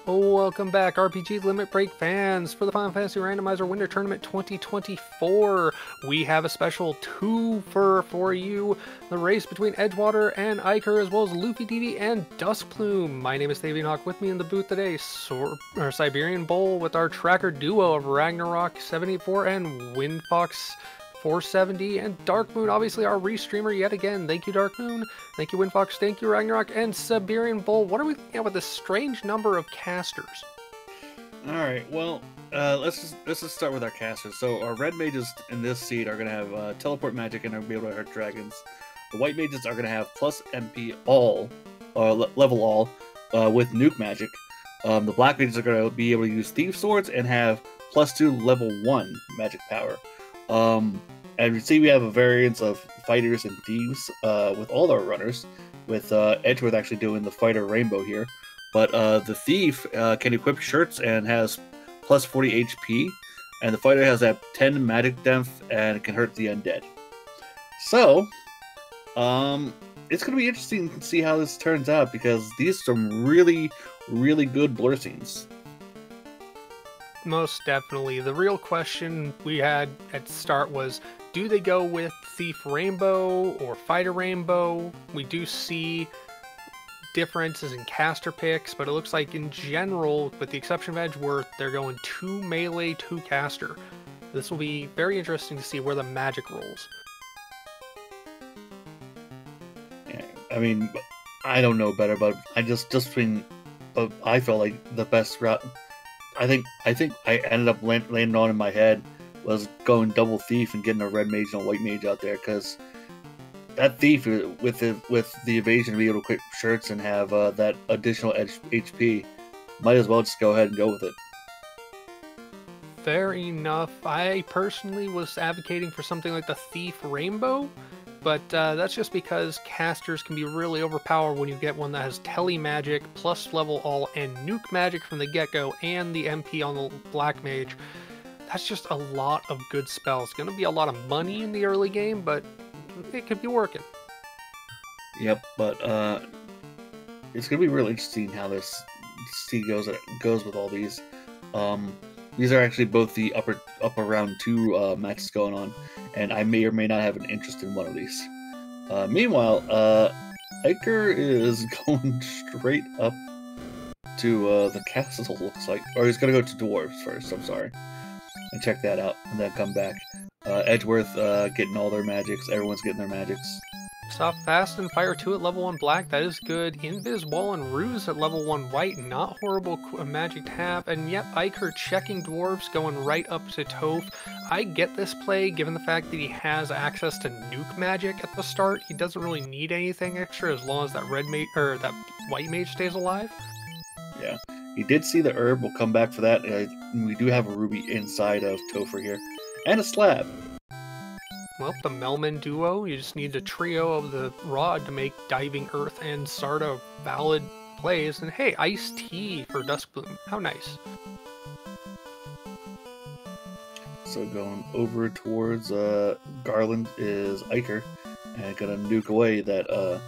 Welcome back, RPG Limit Break fans, for the Final Fantasy Randomizer Winter Tournament 2024. We have a special twofer for you, the race between Edgewater and Iker, as well as Luffy TV and Duskplume. My name is Hawk. With me in the booth today, Siberian Bull with our tracker duo of Ragnarok 784 and Windfox 470, and Dark Moon, obviously our restreamer yet again. Thank you, Dark Moon. Thank you, Windfox. Thank you, Ragnarok. And Siberian Bull, what are we looking at with this strange number of casters? Alright, well, let's just start with our casters. So our red mages in this seed are going to have teleport magic and are going to be able to hurt dragons. The white mages are going to have plus MP all, level all, with nuke magic. The black mages are going to be able to use thief swords and have +2 level 1 magic power. And you see we have a variance of fighters and thieves with all our runners, with Edgeworth actually doing the fighter rainbow here. But the thief can equip shirts and has plus 40 HP, and the fighter has that 10 magic depth and can hurt the undead. So, it's going to be interesting to see how this turns out, because these are some really, really good blur scenes. Most definitely. The real question we had at the start was, do they go with Thief Rainbow or Fighter Rainbow? We do see differences in caster picks, but it looks like in general, with the exception of Edgeworth, they're going 2 melee, 2 caster. This will be very interesting to see where the magic rolls. Yeah, I mean, I don't know better, but I but I felt like the best route. I think I ended up landing on in my head was going double thief and getting a red mage and a white mage out there, because that thief with the evasion to be able to equip shirts and have that additional HP, might as well just go ahead and go with it. Fair enough. I personally was advocating for something like the Thief Rainbow, but that's just because casters can be really overpowered when you get one that has tele magic, plus level all, and nuke magic from the get-go, and the MP on the black mage. That's just a lot of good spells. Going to be a lot of money in the early game, but it could be working. Yep, but it's going to be really interesting how this seed goes with all these. These are actually both the upper round 2 matches going on, and I may or may not have an interest in one of these. Meanwhile, Iker is going straight up to the castle, looks like. Or he's going to go to dwarves first, I'm sorry. And check that out, and then come back. Edgeworth getting all their magics, everyone's getting their magics. Soft Fast and Fire 2 at level 1 black, that is good. Invis, Wall, and Ruse at level 1 white, not horrible magic to have. And yep, Iker checking dwarves, going right up to Toph. I get this play, given the fact that he has access to nuke magic at the start. He doesn't really need anything extra as long as that that white mage stays alive. Yeah, he did see the herb, we'll come back for that. We do have a ruby inside of Topher here, and a slab. Well, the Melman duo, you just need a trio of the rod to make Diving Earth and Sarda valid plays. And hey, iced tea for Duskplume. How nice. So going over towards Garland is Iker, and gonna nuke away that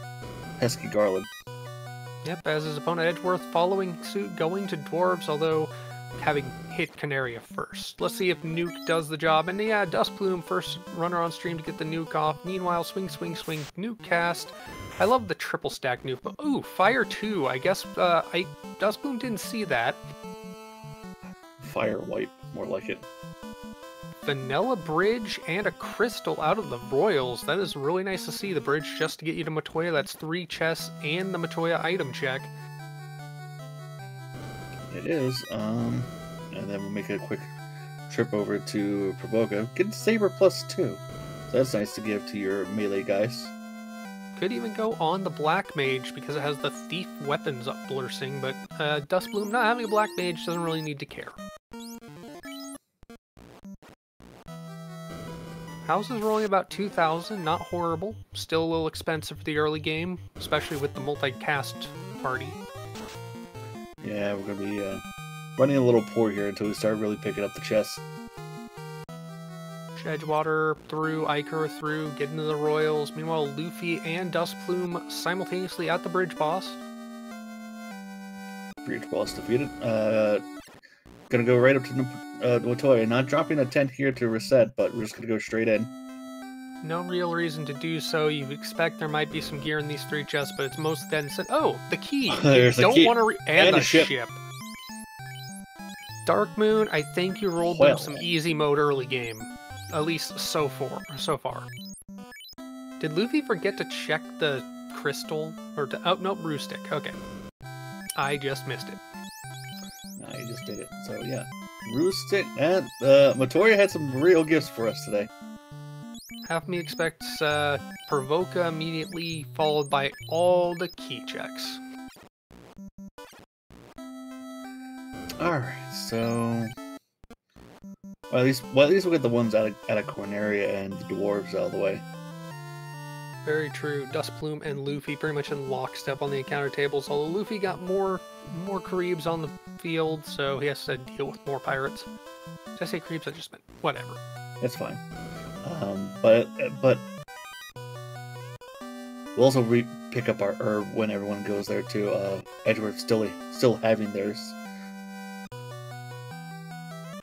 pesky Garland. Yep, as his opponent Edgeworth following suit, going to dwarves, although having hit Canaria first. Let's see if nuke does the job. And yeah, Duskplume, first runner on stream to get the nuke off. Meanwhile, swing, nuke cast. I love the triple stack nuke, but ooh, Fire 2. I guess Duskplume didn't see that. Fire wipe, more like it. Vanilla bridge and a crystal out of the Royals. That is really nice to see. The bridge just to get you to Matoya. That's 3 chests and the Matoya item check. It is, and then we'll make a quick trip over to Provoca. Get Saber +2. So that's nice to give to your melee guys. Could even go on the Black Mage because it has the Thief weapons up blursing, but Duskplume not having a Black Mage doesn't really need to care. House is rolling about 2,000, not horrible. Still a little expensive for the early game, especially with the multicast party. Yeah, we're going to be running a little poor here until we start really picking up the chests. Edgewater through, Iker through, get into the Royals. Meanwhile, Luffy and Duskplume simultaneously at the bridge boss. Breach Boss defeated. Gonna go right up to Latoya. Not dropping a tent here to reset, but we're just gonna go straight in. No real reason to do so. You expect there might be some gear in these 3 chests, but it's most then said, oh, the key. There's you a don't key. want to and the ship. Dark Moon, I think you rolled them some easy mode early game. At least so far. Did Luffy forget to check the crystal? Or to, oh, nope, Brewstick. Okay. I just missed it. No, you just did it. So, yeah. Brewstick. And Matoya had some real gifts for us today. Half me expects Provoca immediately, followed by all the key checks. Alright, so... Well, at least we'll get the ones out of Corneria and the dwarves out of the way. Very true. Dustplume and Luffy pretty much in lockstep on the encounter tables, although Luffy got more Caribs on the field, so he has to deal with more pirates. Did I say Caribs? I just meant whatever. It's fine. But we'll also pick up our herb when everyone goes there too. Edgeworth still having theirs.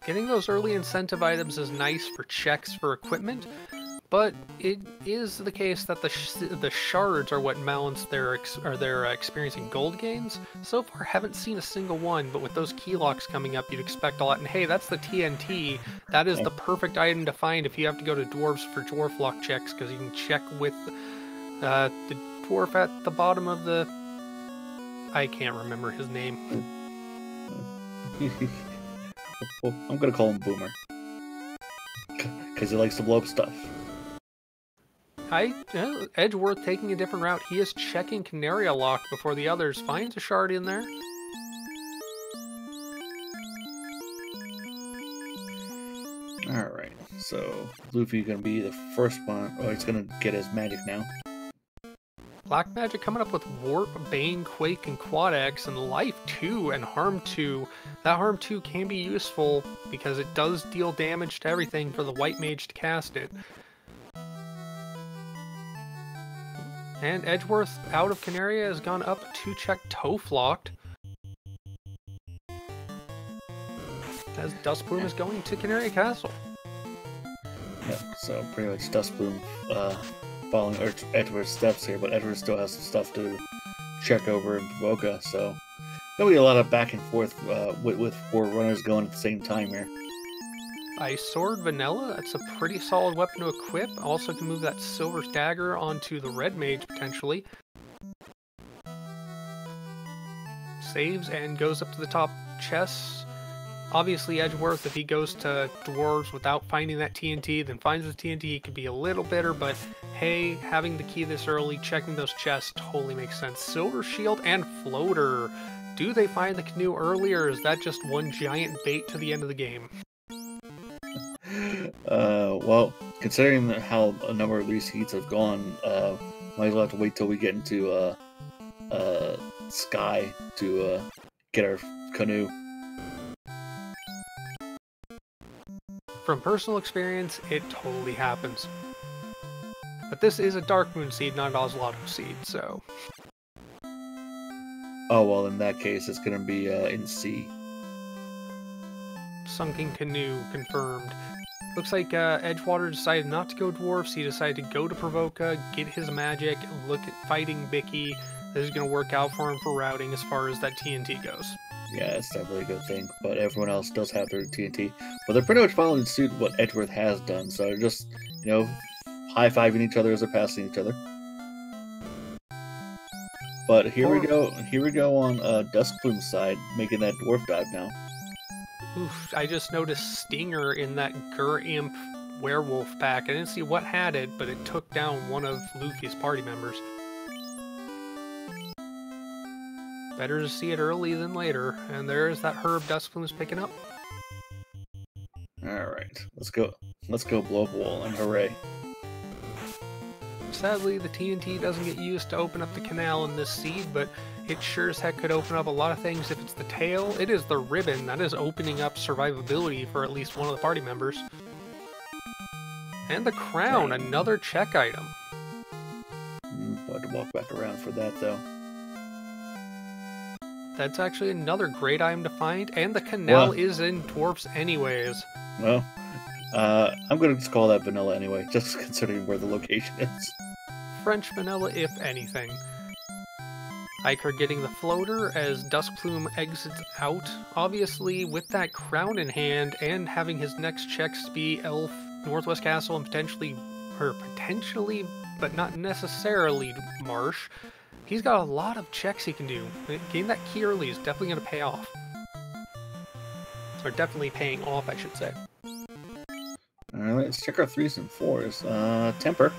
Getting those early incentive items is nice for checks for equipment, but it is the case that the shards are what balance their experiencing gold gains. So far, haven't seen a single one, but with those key locks coming up, you'd expect a lot. And hey, that's the TNT. That is the perfect item to find if you have to go to dwarves for dwarf lock checks, because you can check with the dwarf at the bottom of the... I can't remember his name. I'm gonna call him Boomer. Because he likes to blow up stuff. Edgeworth taking a different route. He is checking Canaria Lock before the others. Finds a shard in there. Alright, so Luffy gonna be the first one. Oh, he's gonna get his magic now. Black Magic coming up with Warp, Bane, Quake, and Quad X, and Life 2 and Harm 2. That Harm 2 can be useful because it does deal damage to everything for the White Mage to cast it. And Edgeworth out of Canaria has gone up to check Toph locked. As Dustplume is going to Canaria Castle. Yep, so pretty much Dustplume following Edgeworth's steps here, but Edgeworth still has some stuff to check over in Provoca, so there'll be a lot of back and forth with 4 runners going at the same time here. Ice Sword, Vanilla, that's a pretty solid weapon to equip. Also can move that Silver Dagger onto the Red Mage, potentially. Saves and goes up to the top chests. Obviously, Edgeworth, if he goes to dwarves without finding that TNT, then finds the TNT, he could be a little bitter, but hey, having the key this early, checking those chests totally makes sense. Silver Shield and Floater. Do they find the canoe early, or is that just one giant bait to the end of the game? Well, considering how a number of these heats have gone, might as well have to wait till we get into Sky to get our canoe. From personal experience, it totally happens. But this is a Dark Moon seed, not an Oslato seed, so... Oh, well, in that case, it's going to be in C. Sunken Canoe, confirmed. Looks like Edgewater decided not to go dwarfs. He decided to go to Provoca, get his magic, look at fighting Bicky. This is going to work out for him for routing as far as that TNT goes. Yeah, it's definitely a good thing, but everyone else does have their TNT. But they're pretty much following suit what Edgeworth has done, so they're just, you know, high-fiving each other as they're passing each other. But here we go on Duskplume's side, making that dwarf dive now. Oof, I just noticed Stinger in that Gur Imp werewolf pack. I didn't see what had it, but it took down one of Luffy's party members. Better to see it early than later, and there's that herb Duskplume's picking up. Alright, let's go blow up a wall, and hooray. Sadly, the TNT doesn't get used to open up the canal in this seed, but it sure as heck could open up a lot of things if it's the tail. It is the ribbon that is opening up survivability for at least one of the party members. And the crown, another check item. I'll have to walk back around for that, though. That's actually another great item to find, and the canal is in dwarfs anyways. Well, I'm gonna just call that vanilla anyway, just considering where the location is. French vanilla, if anything. Iker getting the floater as Duskplume exits out. Obviously, with that crown in hand and having his next checks be Elf, Northwest Castle, and potentially, but not necessarily Marsh, he's got a lot of checks he can do. Getting that key early is definitely going to pay off. Or definitely paying off, I should say. Alright, let's check our 3s and 4s. Temper.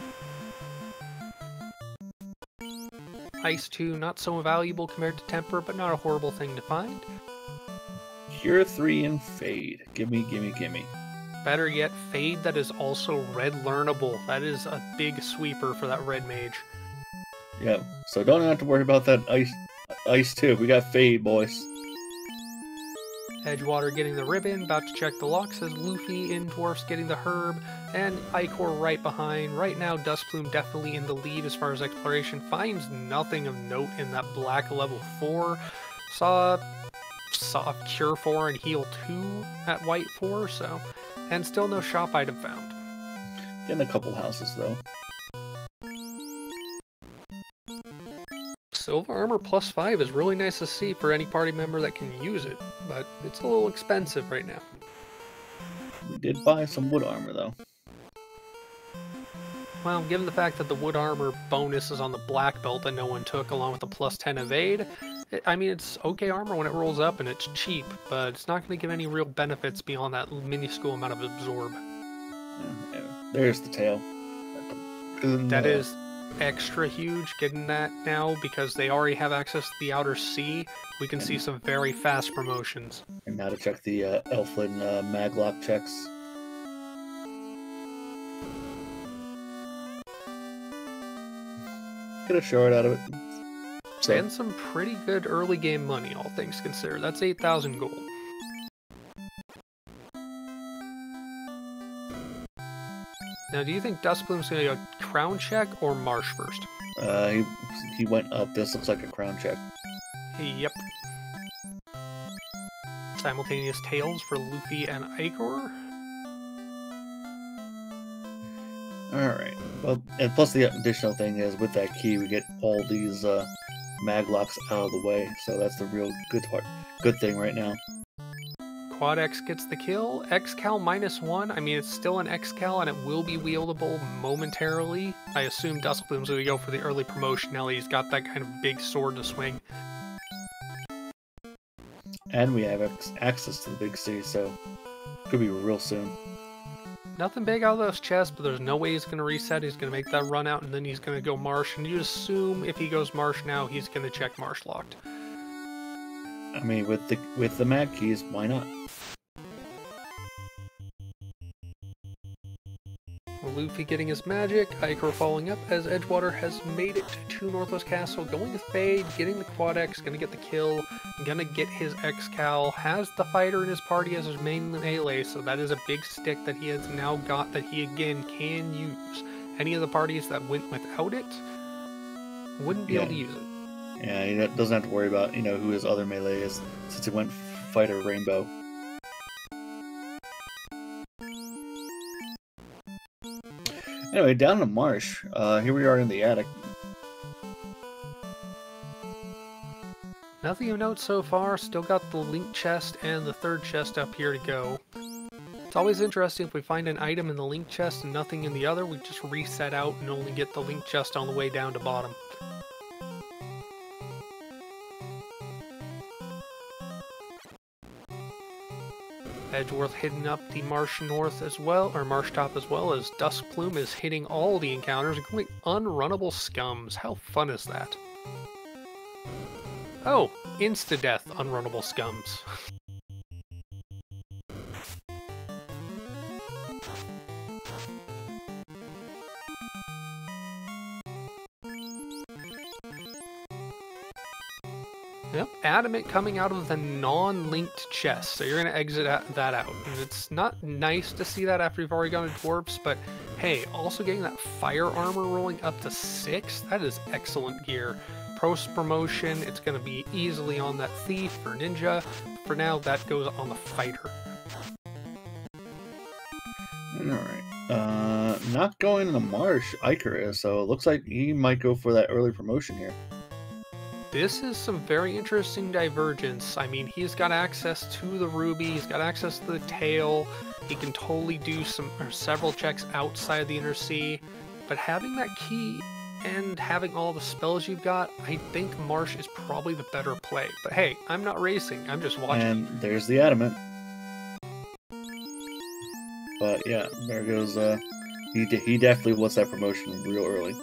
Ice 2, not so valuable compared to Temper, but not a horrible thing to find. Cure 3 and Fade. Gimme. Better yet, Fade that is also red learnable. That is a big sweeper for that red mage. Yeah, so don't have to worry about that ice 2. We got Fade, boys. Edgewater getting the ribbon, about to check the lock, says Luffy in dwarfs getting the herb, and Icor right behind. Right now, Duskplume definitely in the lead as far as exploration. Finds nothing of note in that black level 4. Saw Cure 4 and Heal 2 at white 4, so... And still no shop item found. Getting a couple houses, though. Silver armor plus 5 is really nice to see for any party member that can use it, but it's a little expensive right now. We did buy some wood armor, though. Well, given the fact that the wood armor bonus is on the black belt that no one took, along with the plus 10 evade, I mean, it's okay armor when it rolls up and it's cheap, but it's not going to give any real benefits beyond that minuscule amount of absorb. Yeah, there's the tail. That is extra huge getting that now because they already have access to the outer sea. We can see some very fast promotions. And now to check the Elflin maglock checks. Get a short out of it. So. And some pretty good early game money, all things considered. That's 8,000 gold. Now, do you think Duskplume's going to go crown check or marsh first? He went up. This looks like a crown check. Yep. Simultaneous tails for Luffy and Icor. Alright. Well, and plus the additional thing is with that key we get all these maglocks out of the way, so that's the real good thing right now. Quad X gets the kill. X-Cal -1. I mean, it's still an X-Cal and it will be wieldable momentarily. I assume Duskplume's going to go for the early promotion now that he's got that kind of big sword to swing. And we have access to the big C, so could be real soon. Nothing big out of those chests, but there's no way he's going to reset. He's going to make that run out and then he's going to go Marsh. And you assume if he goes Marsh now, he's going to check Marsh locked. I mean, with the mag keys, why not? Luffy getting his magic, Icor following up as Edgewater has made it to Northwest Castle, going to Fade, getting the Quad X, gonna get the kill, gonna get his X-Cal, has the fighter in his party as his main melee, so that is a big stick that he has now got that he again can use. Any of the parties that went without it wouldn't be able to use it. Yeah, he doesn't have to worry about, who his other melee is, since he went fighter rainbow. Anyway, down to Marsh. Here we are in the attic. Nothing of note so far. Still got the link chest and the third chest up here to go. It's always interesting if we find an item in the link chest and nothing in the other, we just reset out and only get the link chest on the way down to bottom. Edgeworth hitting up the Marsh North as well, or Marsh Top as well, as Duskplume is hitting all the encounters, including unrunnable scums. How fun is that? Oh, insta-death unrunnable scums. Yep, Adamant coming out of the non-linked chest, so you're going to exit that out. And it's not nice to see that after you've already gone to Dwarfs, but hey, also getting that fire armor rolling up to 6, that is excellent gear. Post-promotion, it's going to be easily on that Thief or Ninja. For now, that goes on the Fighter. Alright. Not going in the Marsh, Iker is, so it looks like he might go for that early promotion here. This is some very interesting divergence. I mean, he's got access to the Ruby, he's got access to the Tail, he can totally do several checks outside the Inner Sea, but having that key and having all the spells you've got, I think Marsh is probably the better play. But hey, I'm not racing, I'm just watching. And there's the Adamant. But yeah, there goes, he definitely wants that promotion real early.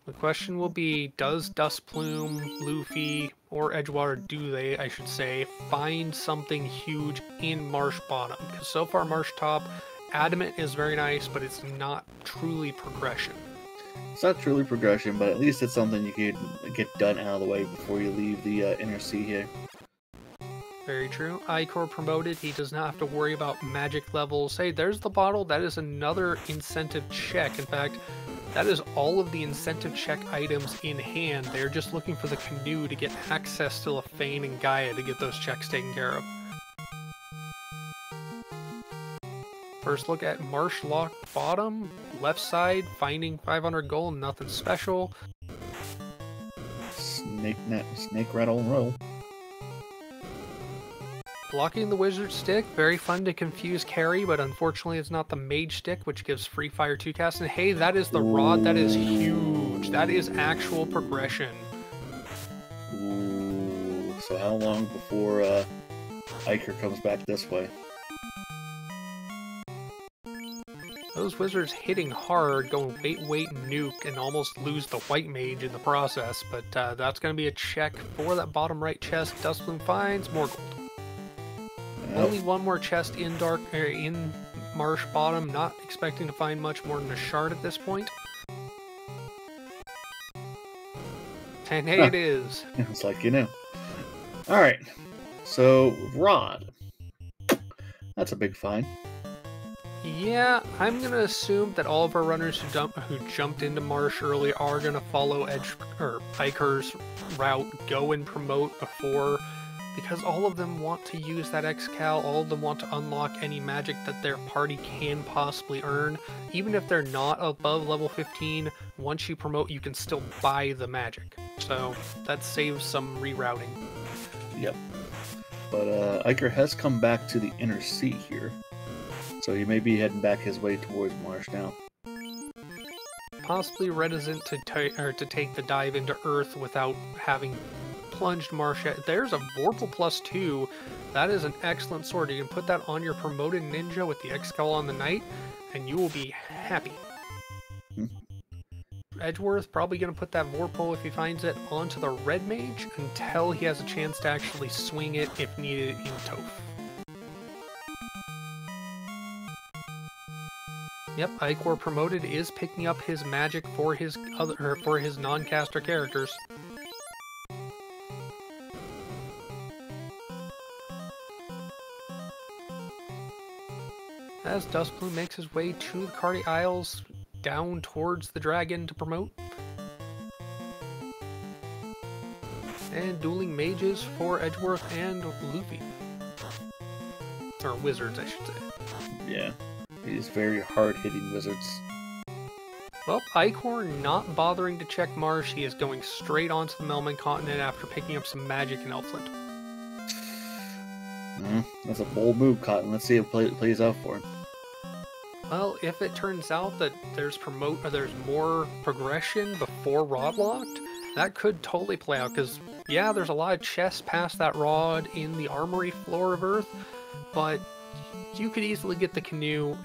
The question will be, does Dustplume, Luffy, or Edgewater, I should say, find something huge in Marsh Bottom? Because so far Marsh Top, Adamant is very nice, but it's not truly progression. It's not truly progression, but at least it's something you can get done out of the way before you leave the Inner Sea here. Very true. Icor promoted, he does not have to worry about magic levels. Hey, there's the bottle, that is another incentive check. In fact, that is all of the incentive check items in hand. They're just looking for the canoe to get access to Lefane and Gaia to get those checks taken care of. First look at Marsh Lock Bottom, left side, finding 500 gold, nothing special. Snake rattle and roll. Blocking the wizard stick, very fun to confuse carry, but unfortunately it's not the mage stick, which gives free fire 2 cast. And hey, that is the rod, that is huge. That is actual progression. Ooh, so how long before Iker comes back this way? Those wizards hitting hard, going wait, nuke, and almost lose the white mage in the process, but that's going to be a check for that bottom right chest. Dustplume finds more gold. Only one more chest in in Marsh Bottom, not expecting to find much more than a shard at this point. And hey, it is. It's like, you know. Alright, so Rod. That's a big find. Yeah, I'm going to assume that all of our runners who jumped into Marsh early are going to follow Iker's route, go and promote before, because all of them want to use that X-Cal, all of them want to unlock any magic that their party can possibly earn. Even if they're not above level 15, once you promote, you can still buy the magic. So that saves some rerouting. Yep. But Iker has come back to the Inner Sea here. So he may be heading back his way towards Marsh now. Possibly reticent to take the dive into Earth without having plunged Marsh. There's a Vorpal +2. That is an excellent sword. You can put that on your promoted ninja with the X-Skull on the Knight, and you will be happy. Edgeworth probably going to put that Vorpal, if he finds it, onto the Red Mage until he has a chance to actually swing it if needed in Toph. Yep, Icor promoted is picking up his magic for his non-caster characters. As Dustplume makes his way to the Cardi Isles, down towards the dragon to promote. And dueling mages for Edgeworth and Luffy. Or wizards, I should say. Yeah, these very hard-hitting wizards. Well, Icor not bothering to check Marsh, he is going straight onto the Melman continent after picking up some magic in Elfland. That's a bold move, Cotton. Let's see if it plays out for him. Well, if it turns out that there's more progression before Rod Locked, that could totally play out, because, yeah, there's a lot of chests past that rod in the armory floor of Earth, but you could easily get the canoe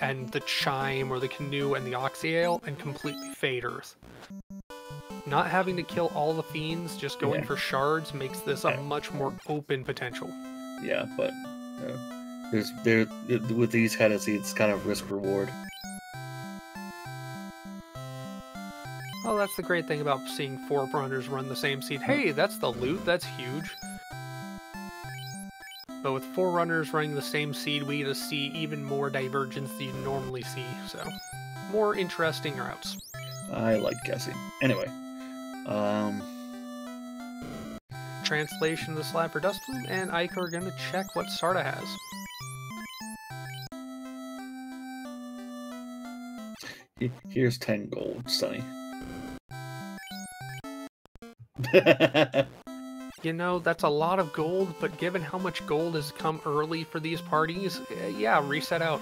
and the chime, or the canoe and the oxyale, and completely fade Earth. Not having to kill all the fiends, just going for shards, makes this a much more open potential. Yeah, but with these kind of seeds, it's kind of risk-reward. Oh, that's the great thing about seeing 4 runners run the same seed. Hey, that's the loot, that's huge. But with 4 runners running the same seed, we get to see even more divergence than you normally see, so more interesting routes. I like guessing. Anyway, Translation of the slab for Dustbloom, and Ike are going to check what Sarda has. Here's 10 gold, Sonny. You know, that's a lot of gold, but given how much gold has come early for these parties, yeah, reset out.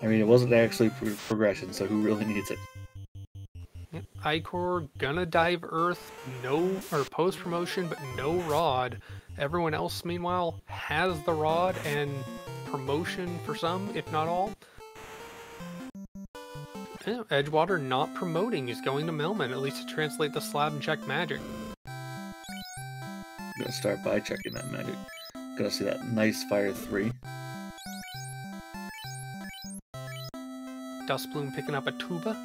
I mean, it wasn't actually progression, so who really needs it? Icor gonna dive Earth, no, or post promotion, but no rod. Everyone else, meanwhile, has the rod and promotion for some, if not all. Yeah, Edgewater not promoting, he's going to Melman, at least to translate the slab and check magic. I'm gonna start by checking that magic. Gonna see that nice fire 3. Dustbloom picking up a tuba.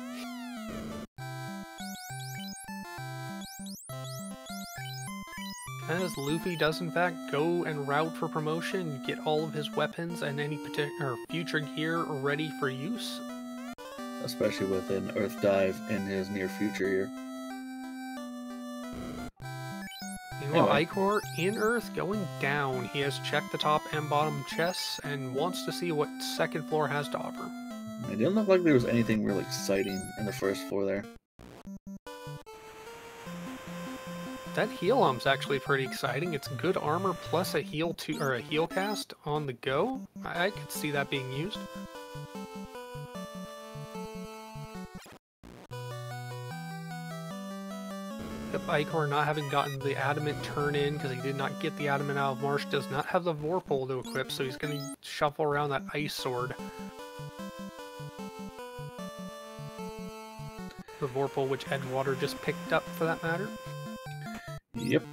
As Luffy does in fact go and route for promotion, get all of his weapons and any future gear ready for use. Especially with an Earth Dive in his near future here. Meanwhile, Icor in Earth going down. He has checked the top and bottom chests and wants to see what second floor has to offer. It didn't look like there was anything really exciting in the first floor there. That heal ump's actually pretty exciting. It's good armor plus a heal cast on the go. I could see that being used. Yep, Icor not having gotten the Adamant turn in because he did not get the Adamant out of Marsh, does not have the Vorpal to equip, so he's going to shuffle around that Ice Sword. The Vorpal, which Edgewater just picked up for that matter. Yep.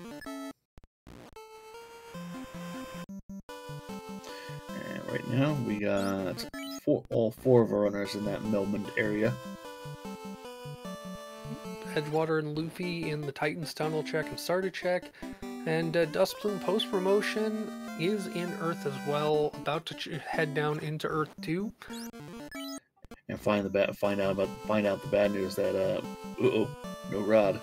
And right now we got all 4 of our runners in that Melmond area. Edgewater and Luffy in the Titan's Tunnel check and Starter check. And Dustbloom post-promotion is in Earth as well, about to head down into Earth 2. And find out the bad news that no rod.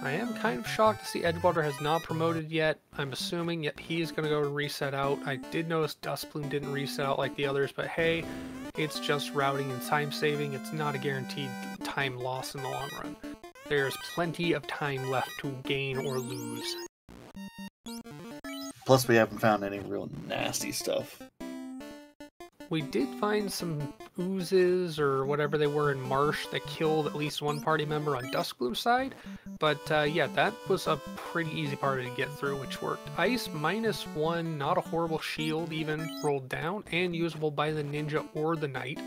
I am kind of shocked to see Edgewater has not promoted yet. I'm assuming yet he's going to go and reset out. I did notice Dustbloom didn't reset out like the others, but hey, it's just routing and time saving. It's not a guaranteed time loss in the long run. There's plenty of time left to gain or lose. Plus, we haven't found any real nasty stuff. We did find some oozes or whatever they were in Marsh that killed at least one party member on Dustbloom's side, but yeah, that was a pretty easy party to get through, which worked. Ice -1, not a horrible shield even, rolled down, and usable by the ninja or the knight.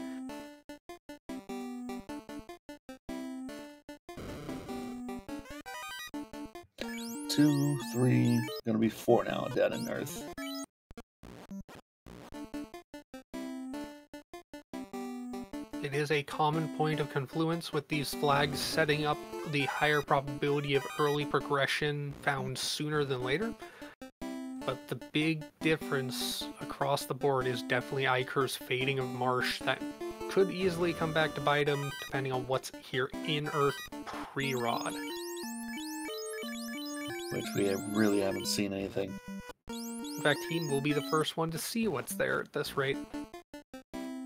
Two, 3, gonna be 4 now down in Earth. It is a common point of confluence with these flags setting up the higher probability of early progression found sooner than later. But the big difference across the board is definitely Iker's fading of Marsh that could easily come back to bite him depending on what's here in Earth pre-Rod. Which we really haven't seen anything. In fact, he will be the first one to see what's there at this rate.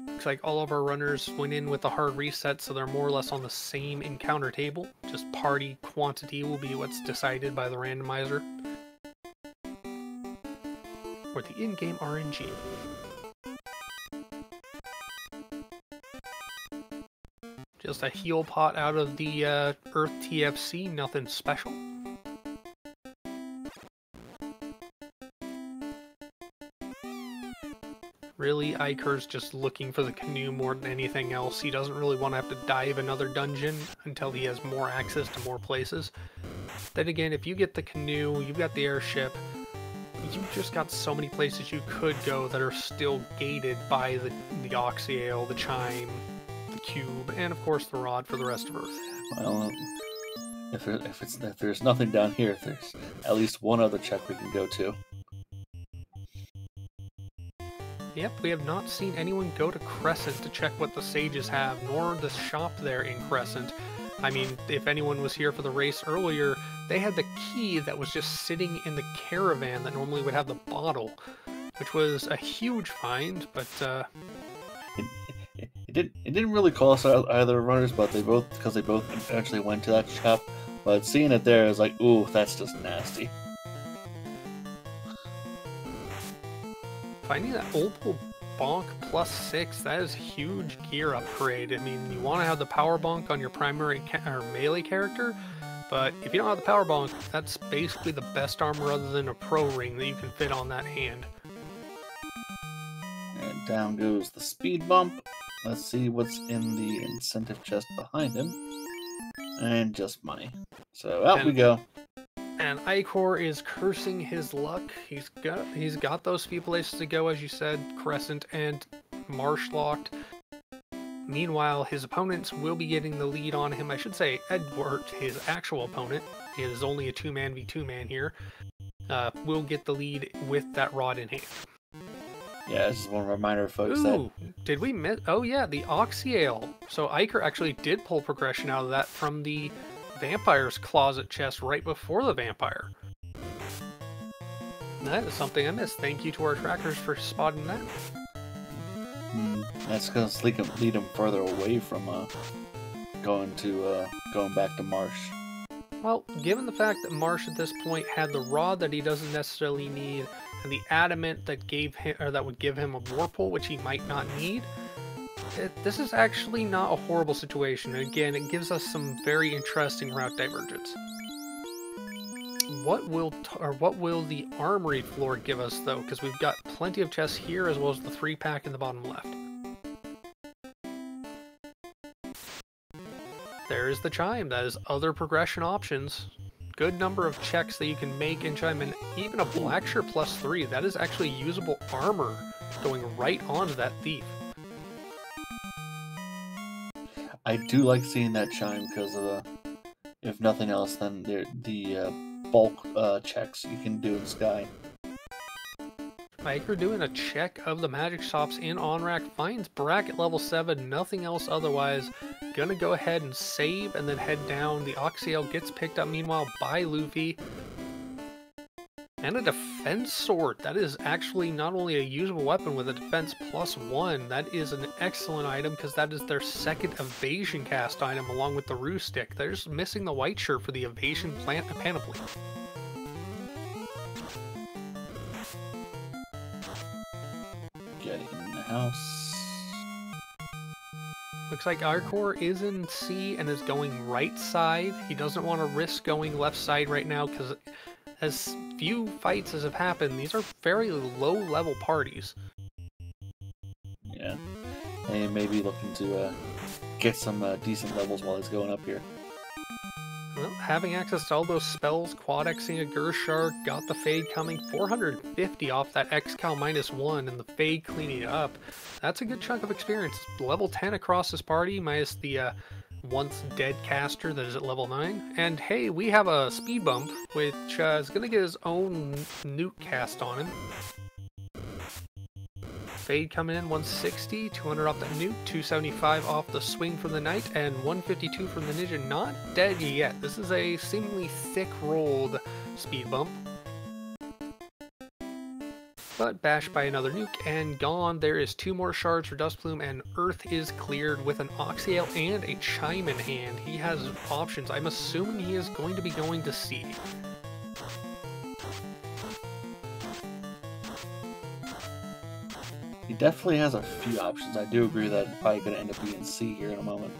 Looks like all of our runners went in with a hard reset, so they're more or less on the same encounter table. Just party quantity will be what's decided by the randomizer. Or the in-game RNG. Just a heal pot out of the Earth TFC, nothing special. Really, Iker's just looking for the canoe more than anything else. He doesn't really want to have to dive another dungeon until he has more access to more places. Then again, if you get the canoe, you've got the airship, you've just got so many places you could go that are still gated by the Oxyale, the Chime, the Cube, and of course the Rod for the rest of Earth. Well, if there's nothing down here, there's at least one other check we can go to. Yep, we have not seen anyone go to Crescent to check what the Sages have, nor the shop there in Crescent. I mean, if anyone was here for the race earlier, they had the key that was just sitting in the caravan that normally would have the bottle, which was a huge find, but It didn't really cost either runners, but they both actually went to that shop. But seeing it there is like, ooh, that's just nasty. finding that Opal Bonk +6, that is huge gear upgrade. I mean, you want to have the Power Bonk on your primary or melee character, but if you don't have the Power Bonk, that's basically the best armor other than a Pro Ring that you can fit on that hand. And down goes the speed bump. Let's see what's in the incentive chest behind him. And just money. So out we go. And Icor is cursing his luck. He's got those few places to go, as you said, Crescent and Marsh locked. Meanwhile, his opponents will be getting the lead on him. I should say Edward, his actual opponent, is only a 2-man v 2-man here, will get the lead with that rod in hand. Yeah, this is one reminder, folks. Ooh, did we miss? Oh yeah, the Oxyale. So Iker actually did pull progression out of that from the Vampire's Closet chest right before the Vampire. That is something I missed. Thank you to our trackers for spotting that. That's going to lead him further away from going back to Marsh. Well, given the fact that Marsh at this point had the rod that he doesn't necessarily need, and the adamant that would give him a Vorpal, which he might not need, this is actually not a horrible situation. And again, it gives us some very interesting route divergence. What will the armory floor give us, though? Because we've got plenty of chests here, as well as the 3-pack in the bottom left. There is the Chime. That is other progression options. Good number of checks that you can make in Chime, and even a Blackshear +3. That is actually usable armor going right onto that Thief. I do like seeing that Chime because of if nothing else, then the bulk checks you can do in Sky. Iker doing a check of the magic shops in Onrak, finds bracket level 7, nothing else otherwise. Gonna go ahead and save and then head down. The Oxyale gets picked up meanwhile by Luffy. And a defense sword. That is actually not only a usable weapon with a defense +1, that is an excellent item because that is their second evasion cast item along with the Roo Stick. They're just missing the white shirt for the evasion plant panoply. Getting in the house. Looks like Arkor is in C and is going right side. He doesn't want to risk going left side right now because as few fights as have happened, these are very low level parties. Yeah. And maybe looking to get some decent levels while he's going up here. Well, having access to all those spells, quad-Xing a Gershard, got the Fade coming, 450 off that X-Cal -1, and the Fade cleaning it up. That's a good chunk of experience. Level 10 across this party, minus the once dead caster that is at level 9. And hey, we have a speed bump, which is going to get his own nuke cast on him. Fade coming in 160, 200 off the nuke, 275 off the swing from the knight, and 152 from the ninja. Not dead yet. This is a seemingly thick rolled speed bump. But bashed by another nuke and gone. There is 2 more shards for Dustplume, and Earth is cleared with an Oxyale and a Chime in hand. He has options. I'm assuming he is going to be going to C. He definitely has a few options. I do agree that it's probably going to end up being C here in a moment.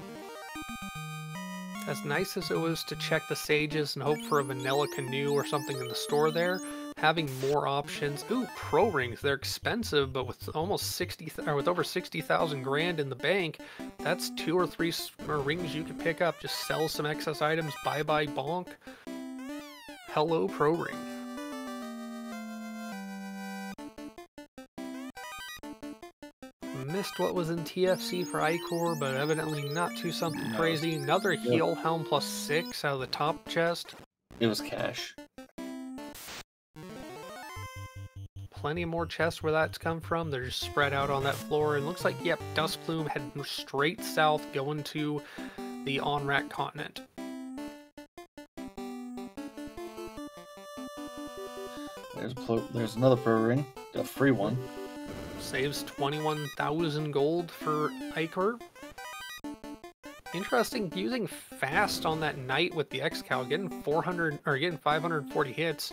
As nice as it was to check the Sages and hope for a vanilla canoe or something in the store there, having more options. Ooh, Pro Rings. They're expensive, but with almost with over 60,000 grand in the bank, that's 2 or 3 rings you could pick up. Just sell some excess items. Bye-bye bonk. Hello, Pro Ring. Missed what was in TFC for Icor, but evidently not too something crazy. Another heal helm +6 out of the top chest. It was cash. plenty more chests where that's come from. They're just spread out on that floor. And looks like, yep, Dust Plume heading straight south, going to the on-rack continent. There's another pro ring, a free one. Saves 21,000 gold for Iker. Interesting, using fast on that knight with the X-Cow, getting 540 hits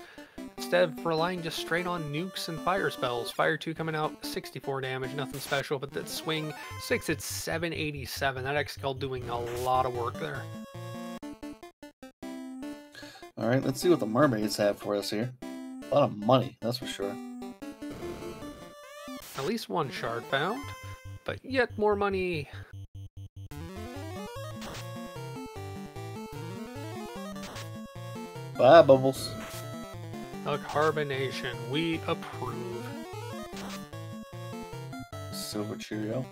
instead of relying just straight on nukes and fire spells. Fire 2 coming out, 64 damage, nothing special, but that swing 6, it's 787. That X-Cow doing a lot of work there. Alright, let's see what the mermaids have for us here. A lot of money, that's for sure. At least one shard found, but yet more money. Bye, Bubbles. A carbonation, we approve. Silver Cheerio.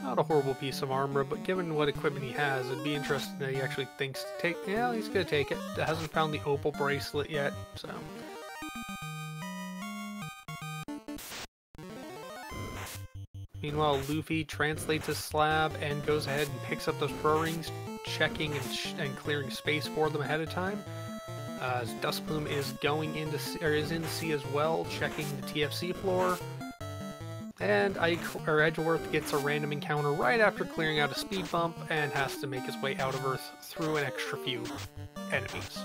Not a horrible piece of armor, but given what equipment he has, it'd be interesting that he actually thinks to take. Yeah, he's gonna take it. Hasn't found the opal bracelet yet, so. Meanwhile, Luffy translates his slab and goes ahead and picks up those pro rings, checking and clearing space for them ahead of time. As Dust Plume is going into is in sea as well, checking the TFC floor. And Edgeworth gets a random encounter right after clearing out a speed bump and has to make his way out of Earth through an extra few enemies.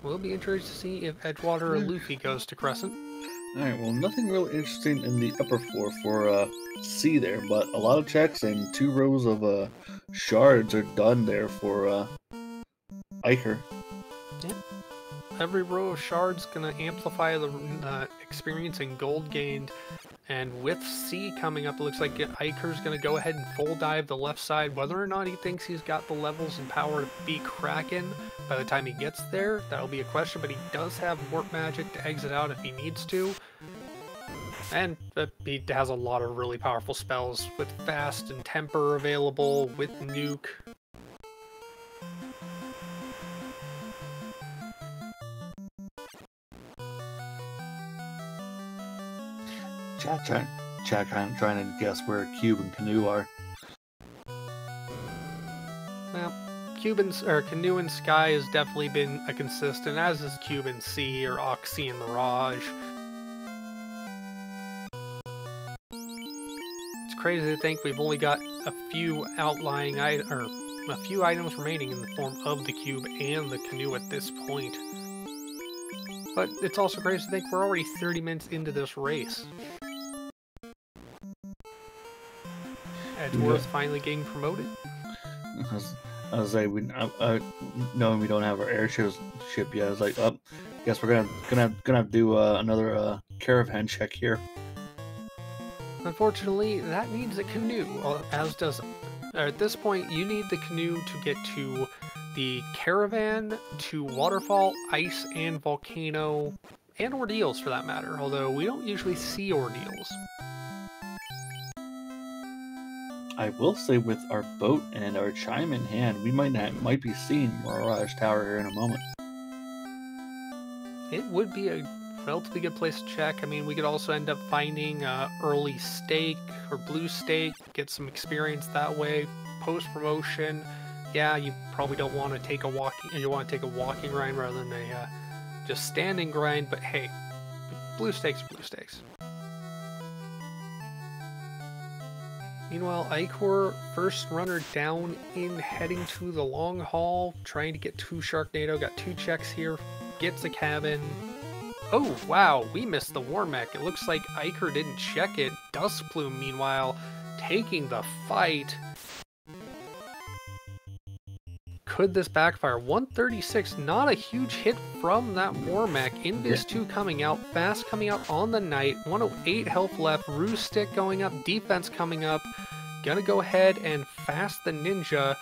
We'll be interested to see if Edgewater or Luffy goes to Crescent. Alright, well, nothing really interesting in the upper floor for C there, but a lot of checks and 2 rows of shards are done there for Iker. Yep. Every row of shards gonna amplify the experience and gold gained. And with C coming up, it looks like Iker's gonna go ahead and full dive the left side. Whether or not he thinks he's got the levels and power to beat Kraken by the time he gets there, that'll be a question, but he does have warp magic to exit out if he needs to. And he has a lot of really powerful spells with fast and temper available, with nuke. Chat trying to guess where Cube and Canoe are. Well, Canoe and Sky has definitely been a consistent, as is Cube and Sea or Oxy and Mirage. It's crazy to think we've only got a few a few items remaining in the form of the Cube and the Canoe at this point. But it's also crazy to think we're already 30 minutes into this race. Edgeworth finally getting promoted. I was like, knowing we don't have our airship yet, I was like, oh, guess we're gonna do another caravan check here. Unfortunately, that needs a canoe, as does. At this point, you need the canoe to get to the caravan, to waterfall, ice, and volcano, and ordeals for that matter. Although we don't usually see ordeals. I will say, with our boat and our chime in hand, we might be seeing Mirage Tower here in a moment. It would be a relatively good place to check. I mean, we could also end up finding early stake or blue stake, get some experience that way. Post promotion, yeah, you probably don't want to take a walking. You want to take a walking grind rather than a just standing grind. But hey, blue stakes, blue stakes. Meanwhile, Ichor, first runner down in, heading to the long haul, trying to get to Sharknado. Got 2 checks here, gets a cabin. Oh, wow, we missed the war mech. It looks like Iker didn't check it. Dust Plume, meanwhile, taking the fight. Could this backfire? 136, not a huge hit from that war mech. Invis 2 coming out, fast coming out on the night. 108 health left, Ruse Stick going up, defense coming up. Gonna go ahead and fast the ninja.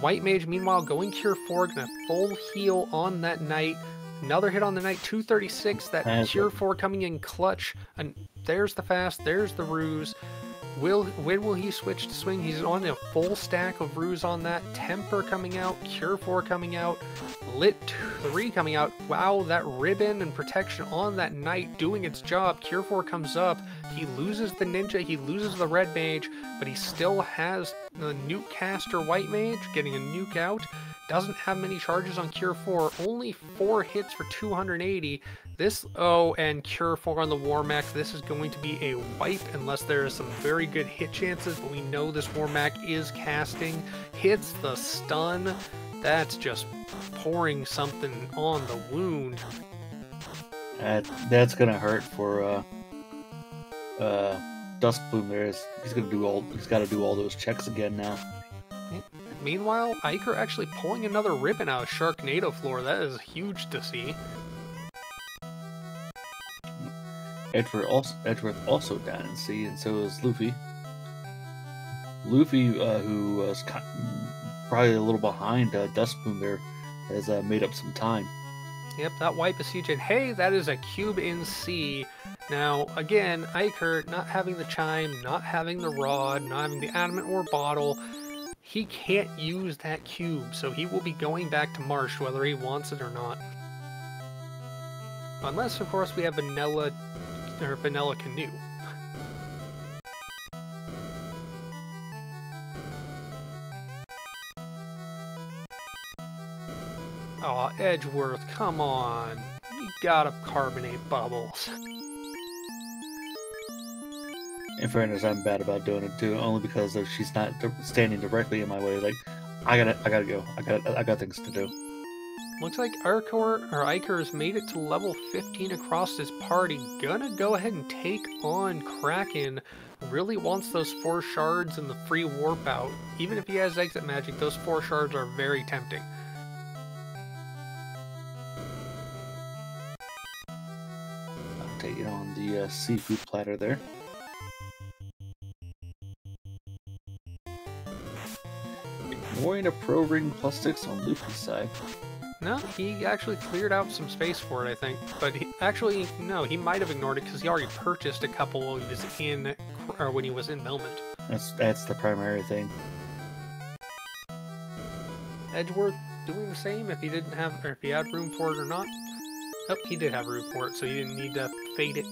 White Mage, meanwhile, going Cure 4, gonna full heal on that knight. Another hit on the knight, 236. That Cure 4 coming in clutch. And there's the fast, there's the ruse. When will he switch to swing? He's on a full stack of Ruse on that. Temper coming out, Cure 4 coming out, Lit 3 coming out. Wow, that ribbon and protection on that knight doing its job. Cure 4 comes up. He loses the ninja, he loses the red mage, but he still has the nuke caster white mage getting a nuke out. Doesn't have many charges on Cure 4, only 4 hits for 280. And Cure 4 on the War Mech. This is going to be a wipe unless there is some very good hit chances, but we know this War Mech is casting. Hits the stun. That's just pouring something on the wound. That's gonna hurt for Duskbloom. He's got to do all those checks again now. Meanwhile, Iker actually pulling another ribbon out of Sharknado floor. That is huge to see. Edgeworth also down in C, and so is Luffy. Luffy, who was probably a little behind Duskbloom there, has made up some time. Yep, that wipe is huge. And hey, that is a cube in C. Now, again, Iker not having the chime, not having the rod, not having the adamant ore bottle, he can't use that cube, so he will be going back to Marsh whether he wants it or not. Unless, of course, we have Vanilla Canoe. Aw, Edgeworth, come on. You gotta carbonate bubbles. In fairness, I'm bad about doing it too, only because she's not standing directly in my way. Like, I gotta go. I got things to do. Looks like Iker's made it to level 15 across his party. Gonna go ahead and take on Kraken. Really wants those 4 shards and the free warp out. Even if he has exit magic, those 4 shards are very tempting. I'll take it on the seafood platter there. Ignoring a pro ring +6 on Luffy's side. No, he actually cleared out some space for it, I think. But no, he might have ignored it because he already purchased a couple when he was in Melmond. That's the primary thing. Edgeworth doing the same if he had room for it or not. Oh, he did have room for it, so he didn't need to fade it.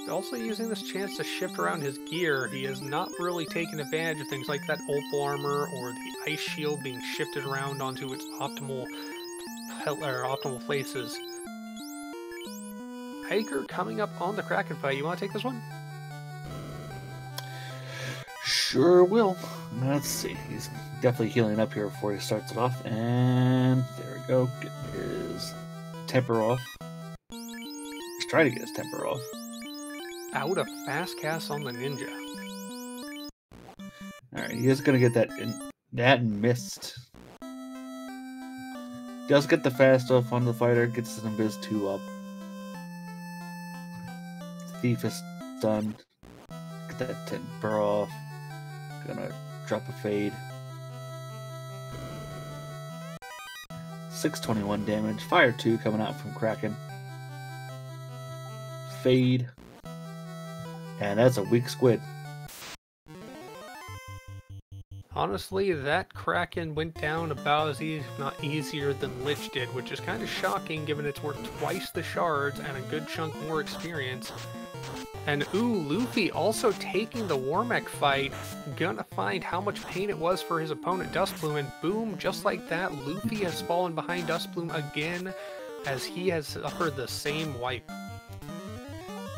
Also using this chance to shift around his gear. He has not really taken advantage of things like that opal armor or the ice shield being shifted around onto its optimal places. Iker coming up on the Kraken fight. You want to take this one? Sure will. Let's see. He's definitely healing up here before he starts it off. And there we go. Get his temper off. He's trying to get his temper off. Out of fast cast on the ninja. Alright, he is going to get that missed. Does get the fast off on the fighter, gets his Invis 2 up. Thief is stunned. Get that temper off. Gonna drop a fade. 621 damage. Fire 2 coming out from Kraken. Fade. And that's a weak squid. Honestly, that Kraken went down about as easy, if not easier, than Lich did, which is kind of shocking given it's worth twice the shards and a good chunk more experience. And Luffy also taking the War Mech fight, gonna find how much pain it was for his opponent Duskbloom, and boom, just like that, Luffy has fallen behind Duskbloom again as he has suffered the same wipe.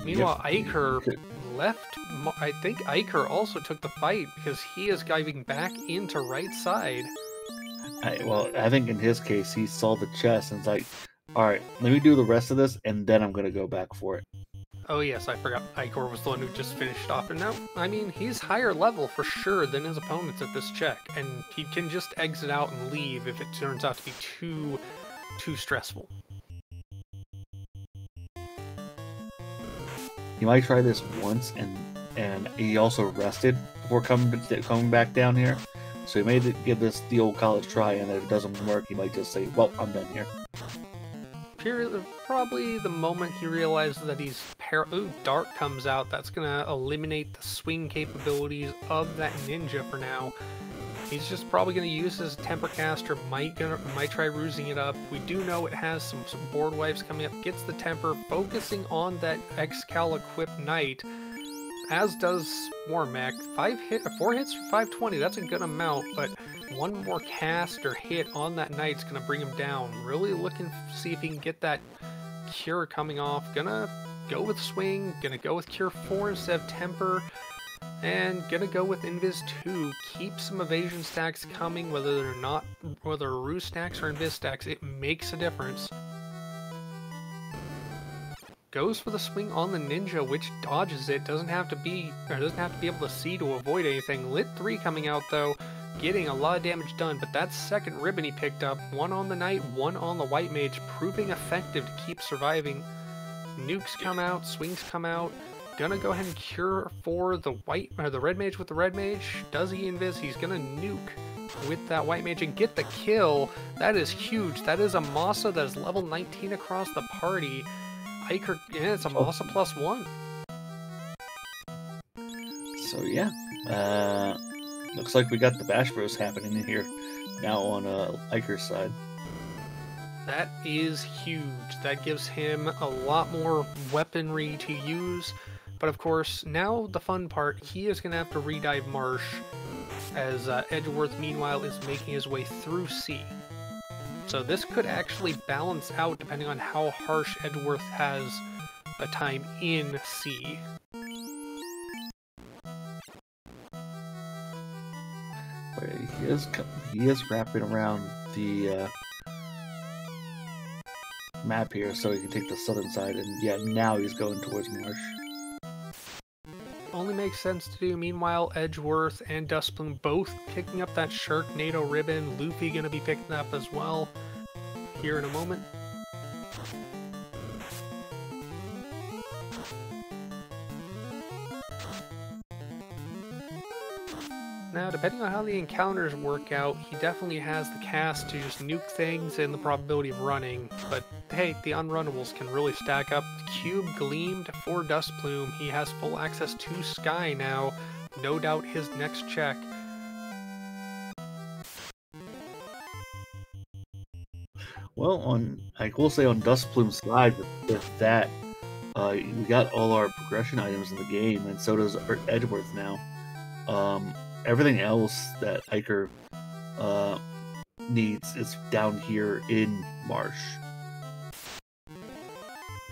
Meanwhile, Iker left. I think Iker also took the fight because he is diving back into right side. I think in his case, he saw the chest and was like, alright, let me do the rest of this and then I'm going to go back for it. Oh yes, I forgot. Iker was the one who just finished off. And now, I mean, he's higher level for sure than his opponents at this check. And he can just exit out and leave if it turns out to be too stressful. He might try this once, and he also rested before coming back down here. So he may give this the old college try, and if it doesn't work, he might just say, well, I'm done here. Probably the moment he realizes that he's Ooh, Dart comes out. That's gonna eliminate the swing capabilities of that ninja for now. He's just probably going to use his temper caster, might try rusing it up. We do know it has some board wipes coming up. Gets the temper, focusing on that Excal equipped knight, as does Warmac. 4 hits for 520, that's a good amount, but one more cast or hit on that knight's going to bring him down. Really looking to see if he can get that cure coming off. Gonna go with swing, gonna go with cure 4 instead of temper. And gonna go with Invis 2. Keep some evasion stacks coming, whether ruse stacks or Invis stacks, it makes a difference. Goes for the swing on the ninja, which dodges it. Doesn't have to be able to see to avoid anything. Lit 3 coming out though, getting a lot of damage done, but that second ribbon he picked up, one on the knight, one on the white mage, proving effective to keep surviving. Nukes come out, swings come out. Gonna go ahead and cure for the red mage with the red mage. Does he invis? He's gonna nuke with that white mage and get the kill. That is huge. That is a Masa that is level 19 across the party. Iker, yeah, it's a Masa +1. So yeah, looks like we got the Bash Bros happening in here now on Iker's side. That is huge. That gives him a lot more weaponry to use. But of course, now the fun part, he is going to have to redive Marsh, as Edgeworth meanwhile is making his way through C. So this could actually balance out depending on how harsh Edgeworth has a time in C. He is wrapping around the map here so he can take the southern side, and yeah, now he's going towards Marsh. Only makes sense to do. Meanwhile, Edgeworth and Dustplume both picking up that Sharknado ribbon. Luffy gonna be picking up as well here in a moment. Now, depending on how the encounters work out, he definitely has the cast to just nuke things and the probability of running, but hey, the unrunnables can really stack up. Cube gleamed for Dustplume. He has full access to Sky now. No doubt his next check. Well, I will say on Dustplume's side, with that, we got all our progression items in the game, and so does Edgeworth now. Everything else that Iker needs is down here in Marsh.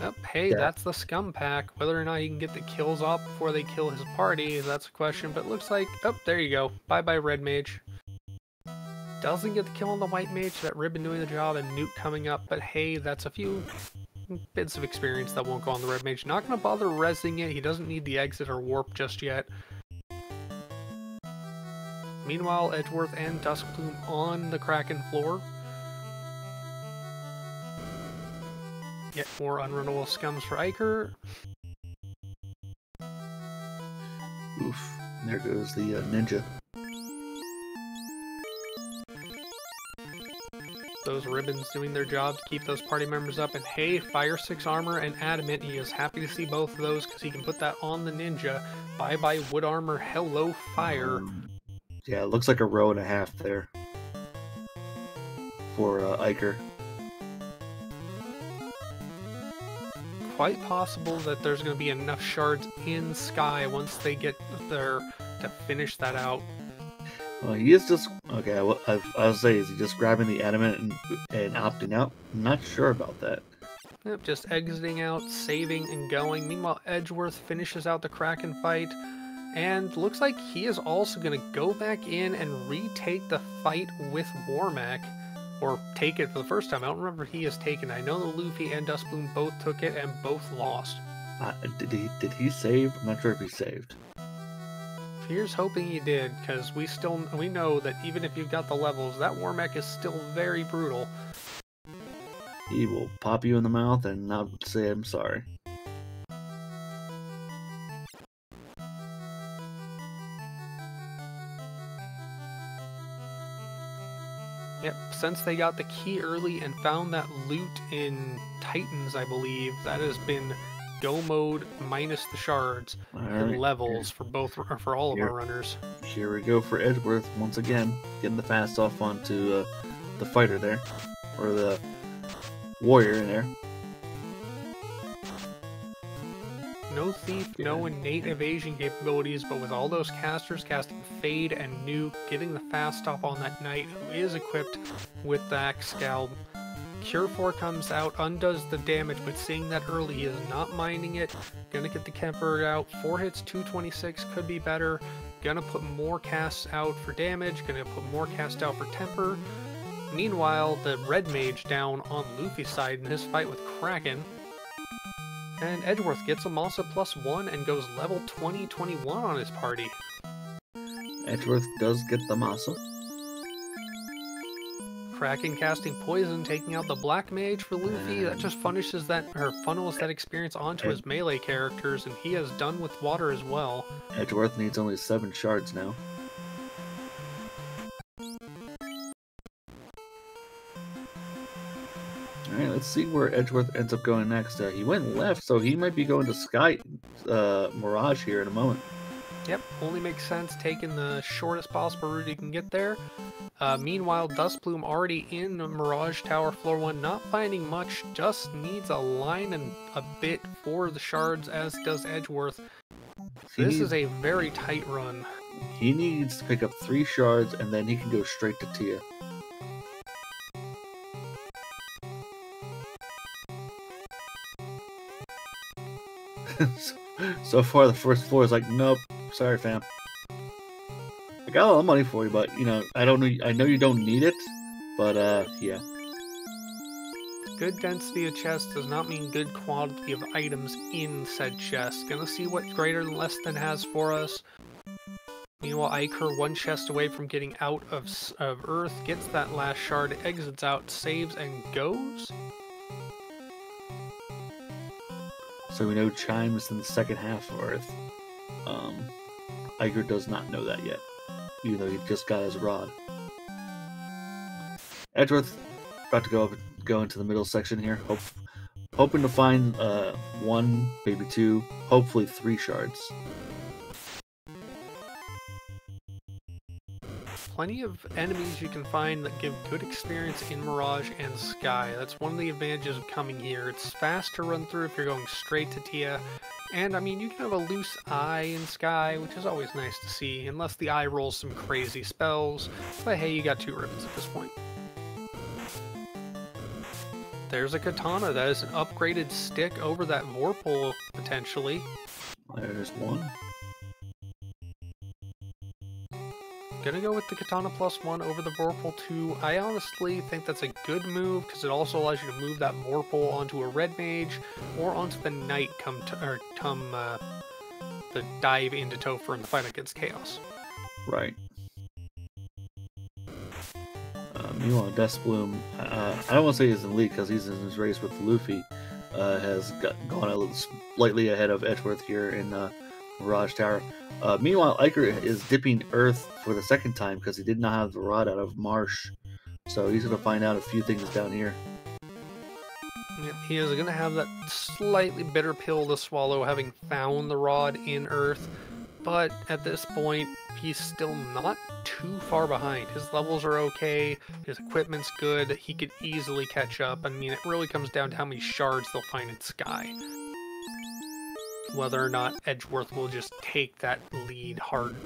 Oh, hey, that's the scum pack. Whether or not he can get the kills off before they kill his party, that's a question, but looks like, oh, there you go. Bye-bye, red mage. Doesn't get the kill on the white mage, that ribbon doing the job, and nuke coming up, but hey, that's a few bits of experience that won't go on the red mage. Not gonna bother resing it, he doesn't need the exit or warp just yet. Meanwhile, Edgeworth and Dustplume on the Kraken floor. Yet more unrunnable scums for Iker. Oof, there goes the ninja. Those ribbons doing their job to keep those party members up. And hey, Fire 6 armor and Adamant. He is happy to see both of those because he can put that on the ninja. Bye-bye wood armor, hello fire. Yeah, it looks like a row and a half there for Iker. Quite possible that there's going to be enough shards in Sky once they get there to finish that out. Well, he is just... Okay, I'll say, is he just grabbing the adamant and opting out? I'm not sure about that. Yep, just exiting out, saving, and going. Meanwhile, Edgeworth finishes out the Kraken fight. And looks like he is also going to go back in and retake the fight with Warmac. Or take it for the first time. I don't remember if he has taken it. I know that Luffy and Dustplume both took it and both lost. Did he save? I'm not sure if he saved. Here's hoping he did, because we know that even if you've got the levels, that Warmac is still very brutal. He will pop you in the mouth and not say I'm sorry. Yep, since they got the key early and found that loot in Titans, I believe, that has been go mode minus the shards and levels for all of our runners. Here we go for Edgeworth once again, getting the fast off onto the fighter there, or the warrior in there. No thief, no innate evasion capabilities, but with all those casters casting Fade and Nuke, getting the fast off on that knight who is equipped with the Axe Scalp. Cure 4 comes out, undoes the damage, but seeing that early, he is not minding it. Gonna get the Kemper out. 4 hits, 226, could be better. Gonna put more casts out for damage, gonna put more cast out for temper. Meanwhile, the Red Mage down on Luffy's side in his fight with Kraken. And Edgeworth gets a Masa +1 and goes level 20-21 on his party. Edgeworth does get the Masa. Kraken casting Poison, taking out the Black Mage for Luffy. That just funnels that experience onto his melee characters, and he has done with water as well. Edgeworth needs only 7 shards now. Alright, let's see where Edgeworth ends up going next. He went left, so he might be going to Sky Mirage here in a moment. Yep, only makes sense taking the shortest possible route you can get there. Meanwhile, Dustplume already in Mirage Tower floor 1, not finding much, just needs a line and a bit for the shards, as does Edgeworth. This is a very tight run. He needs to pick up 3 shards, and then he can go straight to Tia. So far, the first floor is like, nope, sorry, fam. I got a lot of money for you, but you know, I know you don't need it, but yeah. Good density of chest does not mean good quality of items in said chest. Gonna see what greater than less than has for us. Meanwhile, Iker, 1 chest away from getting out of Earth, gets that last shard, exits out, saves, and goes. So we know Chime's in the second half of Earth. Iker does not know that yet, even though he just got his rod. Edgeworth about to go into the middle section here, hoping to find 1, maybe 2, hopefully 3 shards. Plenty of enemies you can find that give good experience in Mirage and Sky. That's one of the advantages of coming here. It's fast to run through if you're going straight to Tia. And, I mean, you can have a loose eye in Sky, which is always nice to see, unless the eye rolls some crazy spells. But hey, you got 2 ribbons at this point. There's a katana. That is an upgraded stick over that Vorpal, potentially. There's 1. Gonna go with the Katana +1 over the Vorpal 2. I honestly think that's a good move, because it also allows you to move that Vorpal onto a Red Mage, or onto the Knight come the dive into Topher in the fight against Chaos. Right. Meanwhile, Dustplume, I don't want to say he's in the lead, because he's in his race with Luffy, has gone a little slightly ahead of Edgeworth here in Mirage Tower. Meanwhile, Iker is dipping Earth for the second time because he did not have the rod out of Marsh. So he's going to find out a few things down here. Yep, he is going to have that slightly bitter pill to swallow, having found the rod in Earth. But at this point, he's still not too far behind. His levels are okay, his equipment's good, he could easily catch up. I mean, it really comes down to how many shards they'll find in Sky. Whether or not Edgeworth will just take that lead hard.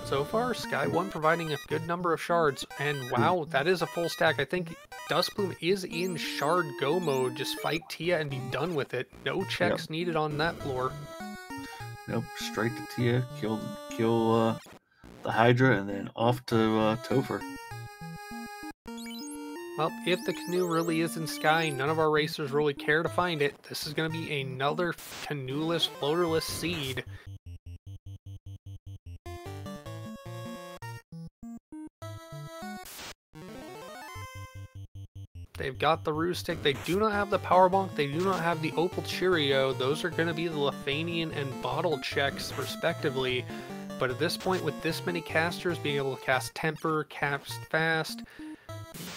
So far, Sky 1 providing a good number of shards, and wow, that is a full stack. I think Dustplume is in shard go mode, just fight Tia and be done with it. No checks needed on that floor. Nope, straight to Tia, kill the Hydra, and then off to Topher. Well, if the canoe really is in Sky, none of our racers really care to find it. This is going to be another canoeless, floaterless seed. They've got the Roostick. They do not have the Power Bonk. They do not have the Opal Cheerio. Those are going to be the Lefanian and Bottle checks, respectively. But at this point, with this many casters being able to cast Temper, cast Fast,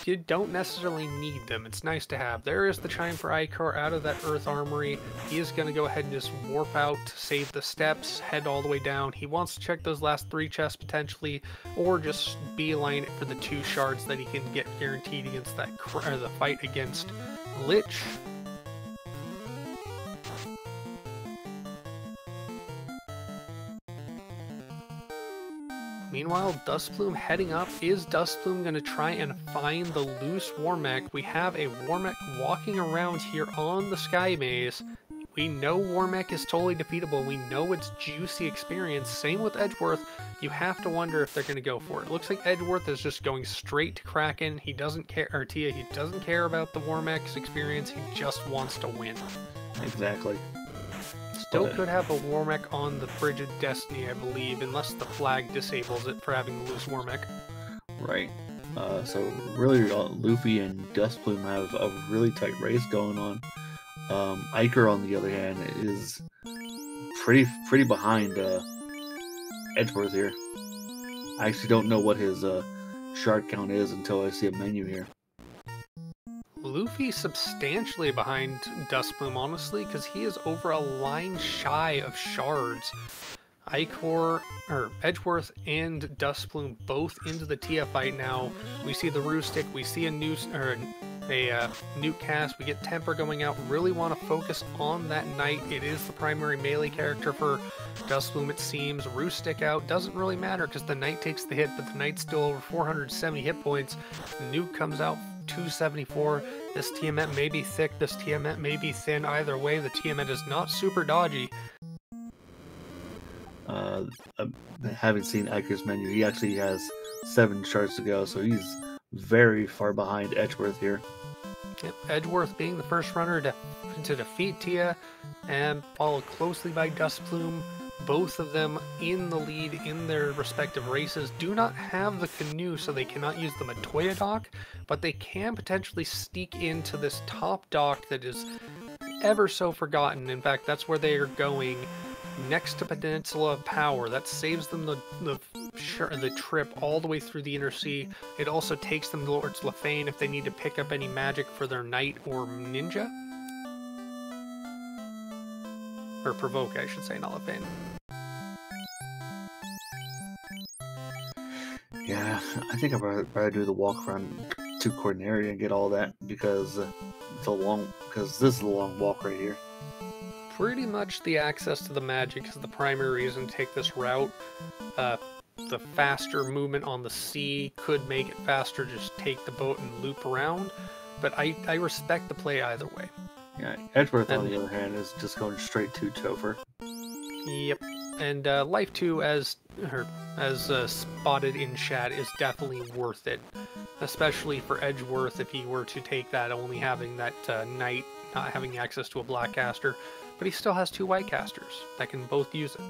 You don't necessarily need them. It's nice to have. There is the chime for Icar out of that Earth Armory. He is going to go ahead and just warp out to save the steps, head all the way down. He wants to check those last 3 chests potentially, or just beeline it for the 2 shards that he can get guaranteed against that the fight against Lich. Meanwhile, Dustplume heading up. Is Dustplume going to try and find the loose Warmech? We have a Warmech walking around here on the Sky Maze. We know Warmech is totally defeatable. We know it's juicy experience. Same with Edgeworth. You have to wonder if they're going to go for it. Looks like Edgeworth is just going straight to Kraken. He doesn't care, or Tia, he doesn't care about the Warmech's experience. He just wants to win. Exactly. Still could have a Warmech on the Bridge of Destiny, I believe, unless the flag disables it for having the loose Warmech. Right. So really, Luffy and Dustplume have a really tight race going on. Iker, on the other hand, is pretty behind Edgeworth here. I actually don't know what his shard count is until I see a menu here. Luffy substantially behind Dustplume, honestly, because he is over a line shy of shards. Edgeworth and Dustplume both into the Tia fight now. We see the Roostick, we see a nuke cast, we get Temper going out. Really want to focus on that Knight. It is the primary melee character for Dustplume, it seems. Roostick out, doesn't really matter because the Knight takes the hit, but the Knight's still over 470 hit points. The nuke comes out 274. This Tiamat may be thick, this Tiamat may be thin. Either way, the Tiamat is not super dodgy. I haven't seen Iker's menu. He actually has 7 shards to go, so he's very far behind Edgeworth here. Yep, Edgeworth being the first runner to defeat Tia, and followed closely by Dustplume. Both of them in the lead in their respective races. Do not have the canoe, so they cannot use the Matoya dock, but they can potentially sneak into this top dock that is ever so forgotten. In fact, that's where they are going, next to Peninsula of Power. That saves them the trip all the way through the Inner Sea. It also takes them towards Lefane if they need to pick up any magic for their Knight or Ninja. Or Provoke, I should say, not Lefane. Yeah, I think I'd rather do the walk around to Corneria and get all that because this is a long walk right here. Pretty much the access to the magic is the primary reason to take this route. The faster movement on the sea could make it faster, just take the boat and loop around, but I respect the play either way. Yeah, Edgeworth, on the other hand, is just going straight to Topher. Yep, and Life 2, as spotted in chat, is definitely worth it, especially for Edgeworth if he were to take that, only having that Knight, not having access to a black caster, but he still has 2 white casters that can both use it.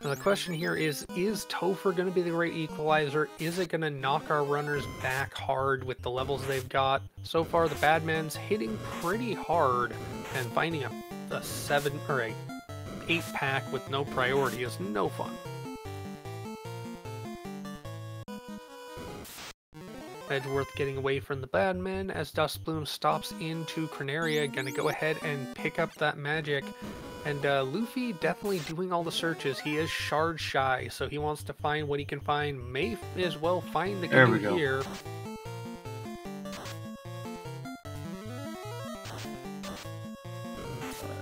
Now the question here is Topher going to be the great equalizer? Is it going to knock our runners back hard with the levels they've got? So far, the Badman's hitting pretty hard, and finding a 7 or a 8 pack with no priority is no fun. Edgeworth getting away from the Badman as Dustplume stops into Corneria, gonna go ahead and pick up that magic. And Luffy definitely doing all the searches. He is shard shy, so he wants to find what he can find. May as well find the canoe here.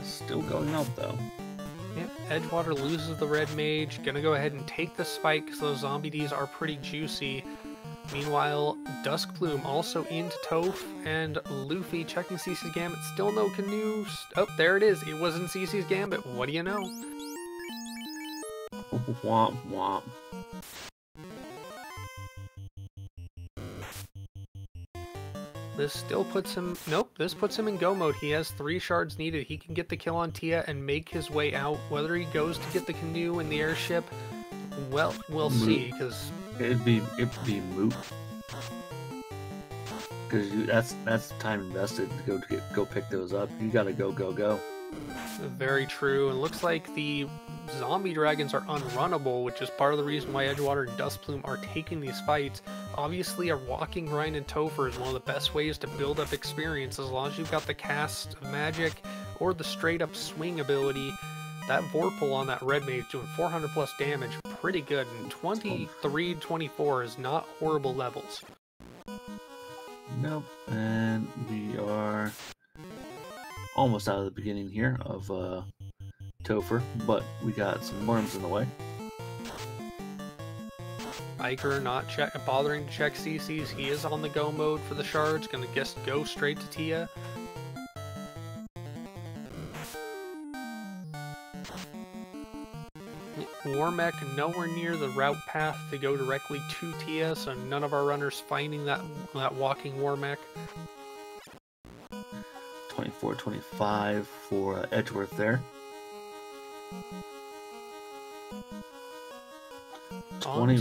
Still going out though. Yep, Edgewater loses the red mage. Gonna go ahead and take the spike because those zombie Ds are pretty juicy. Meanwhile, Duskplume also into Toph, and Luffy checking CC's Gambit. Still no canoe. Oh, there it is. It was in CC's Gambit. What do you know? Womp womp. This still puts him... Nope, this puts him in go mode. He has 3 shards needed. He can get the kill on Tia and make his way out. Whether he goes to get the canoe and the airship, well, we'll see, because... It'd be moot. Because that's time invested to go pick those up. You gotta go. Very true. And looks like the zombie dragons are unrunnable, which is part of the reason why Edgewater and Dustplume are taking these fights. Obviously, a walking grind and Topher is one of the best ways to build up experience as long as you've got the cast of magic or the straight up swing ability. That Vorpal on that red mage doing 400 plus damage, pretty good. And 23, 24 is not horrible levels. Nope. And we are almost out of the beginning here of Topher, but we got some worms in the way. Iker not bothering to check CCs. He is on the go mode for the shards. Gonna just go straight to Tia. Warmech nowhere near the route path to go directly to Tia, so none of our runners finding that walking Warmech. 24, 25 for Edgeworth there. 20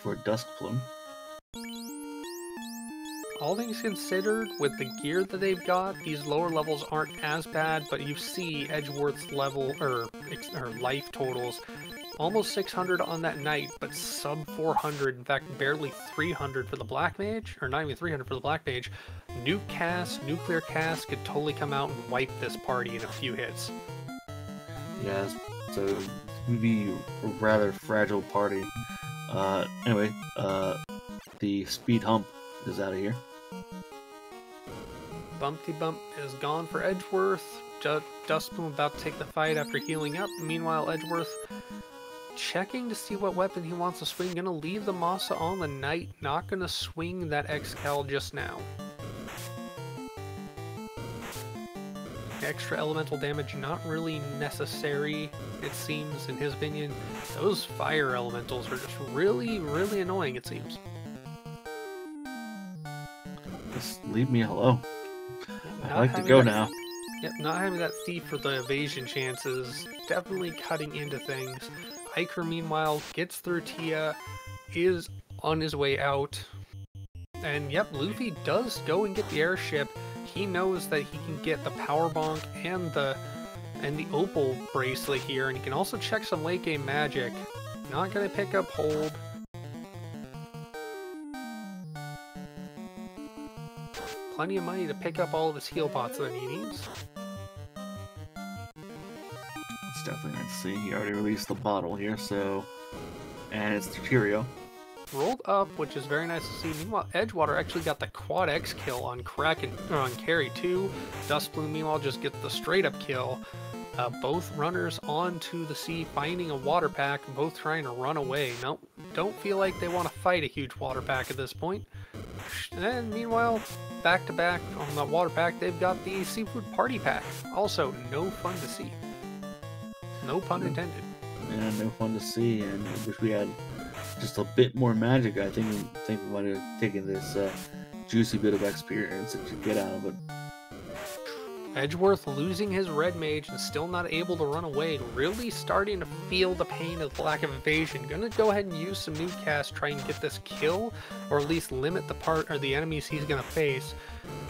for Duskplume. All things considered, with the gear that they've got, these lower levels aren't as bad, but you see Edgeworth's level, or life totals, almost 600 on that night, but sub 400, in fact barely 300 for the Black Mage, or not even 300 for the Black Mage. Nuclear cast could totally come out and wipe this party in a few hits. Yeah, so it would be a rather fragile party. Anyway, the speed hump is out of here. Bumpty Bump is gone for Edgeworth. Dustplume about to take the fight after healing up. Meanwhile, Edgeworth checking to see what weapon he wants to swing. Gonna leave the Masa on the Knight. Not gonna swing that X-Cal just now. Extra elemental damage not really necessary, it seems, in his opinion. Those fire elementals are just really, really annoying, it seems. Just leave me alone. Not I like to go now. Yep, not having that thief for the evasion chances, definitely cutting into things. Iker, meanwhile, gets through Tia, is on his way out. And yep, Luffy does go and get the airship. He knows that he can get the power bonk and the opal bracelet here, and he can also check some late game magic. Not gonna pick up hold. Plenty of money to pick up all of his heal pots that he needs. It's definitely nice to see. He already released the bottle here, so... And it's the Curio. Rolled up, which is very nice to see. Meanwhile, Edgewater actually got the quad X kill on Kraken, on Carry 2. Dustplume, meanwhile, just gets the straight up kill. Both runners onto the sea, finding a water pack, both trying to run away. Nope, don't feel like they want to fight a huge water pack at this point. And meanwhile, back to back on that water pack, they've got the seafood party pack. Also, no fun to see. No pun intended. Yeah, no fun to see, and I wish we had just a bit more magic. I think we might have taken this juicy bit of experience that you get out of it. Edgeworth losing his red mage and still not able to run away, really starting to feel the pain of the lack of evasion. Gonna go ahead and use some new cast, try and get this kill, or at least limit the enemies he's gonna face.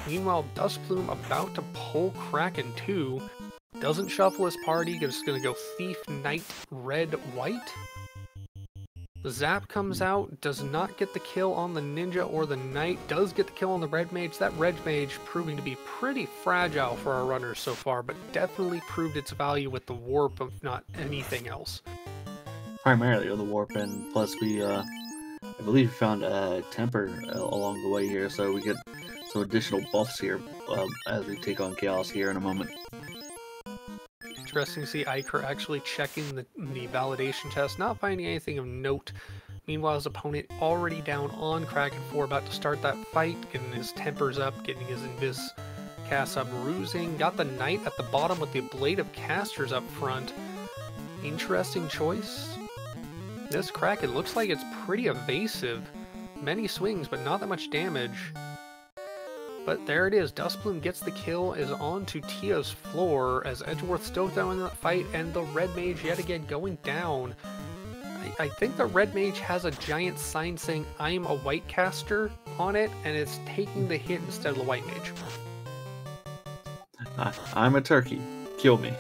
Meanwhile, Dustplume about to pull Kraken 2. Doesn't shuffle his party, just gonna go Thief, Knight, Red, White. The Zap comes out, does not get the kill on the Ninja or the Knight, does get the kill on the Red Mage. That Red Mage proving to be pretty fragile for our runners so far, but definitely proved its value with the Warp, if not anything else. Primarily with the Warp, and plus we, I believe we found Temper along the way here, so we get some additional buffs here as we take on Chaos here in a moment. Interesting to see Iker actually checking the validation test, not finding anything of note. Meanwhile, his opponent already down on Kraken 4, about to start that fight, getting his tempers up, getting his invis cast up, rusing. Got the Knight at the bottom with the ablative casters up front. Interesting choice. This Kraken looks like it's pretty evasive. Many swings, but not that much damage. But there it is, Dustplume gets the kill, is on to Tia's floor, as Edgeworth still down in that fight, and the Red Mage yet again going down. I think the Red Mage has a giant sign saying, "I'm a white caster" on it, and it's taking the hit instead of the White Mage. I'm a turkey. Kill me.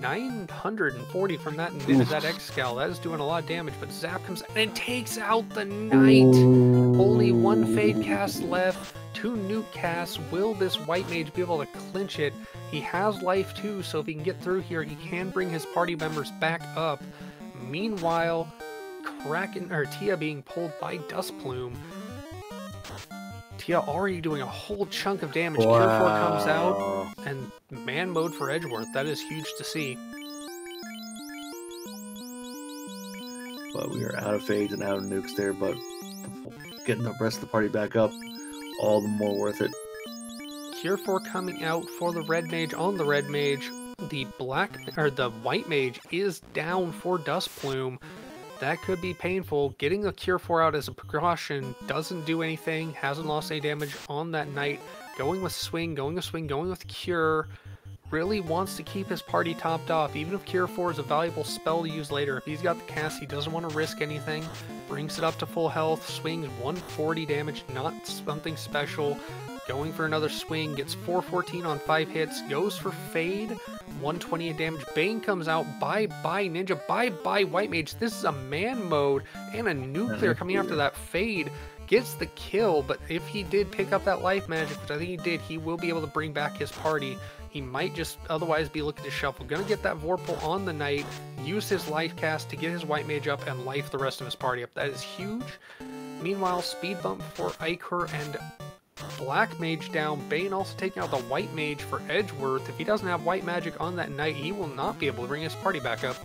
940 from that X-Scal. That is doing a lot of damage, but Zap comes and takes out the Knight. Only one Fade cast left, 2 Nuke casts. Will this White Mage be able to clinch it? He has life too, so if he can get through here, he can bring his party members back up. Meanwhile, Tia being pulled by Dust Plume. Tia already doing a whole chunk of damage. Wow. Cure 4 comes out, and man mode for Edgeworth. That is huge to see. But we are out of Fades and out of Nukes there, but getting the rest of the party back up, all the more worth it. Cure 4 coming out for the Red Mage on the Red Mage. The White Mage is down for Dust Plume. That could be painful. Getting the Cure 4 out as a precaution doesn't do anything. Hasn't lost any damage on that Knight. Going with Swing, going with Cure. Really wants to keep his party topped off. Even if Cure 4 is a valuable spell to use later. If he's got the cast, he doesn't want to risk anything. Brings it up to full health. Swings 140 damage. Not something special. Going for another swing. Gets 414 on 5 hits. Goes for Fade. 120 in damage. Bane comes out. Bye-bye Ninja. Bye-bye White Mage. This is a man mode and a nuclear coming after that Fade. Gets the kill, but if he did pick up that life magic, which I think he did, he will be able to bring back his party. He might just otherwise be looking to shuffle. Gonna get that Vorpal on the Knight. Use his life cast to get his White Mage up and life the rest of his party up. That is huge. Meanwhile, speed bump for Iker and Black Mage down. Bane also taking out the White Mage for Edgeworth. If he doesn't have White Magic on that Knight, he will not be able to bring his party back up.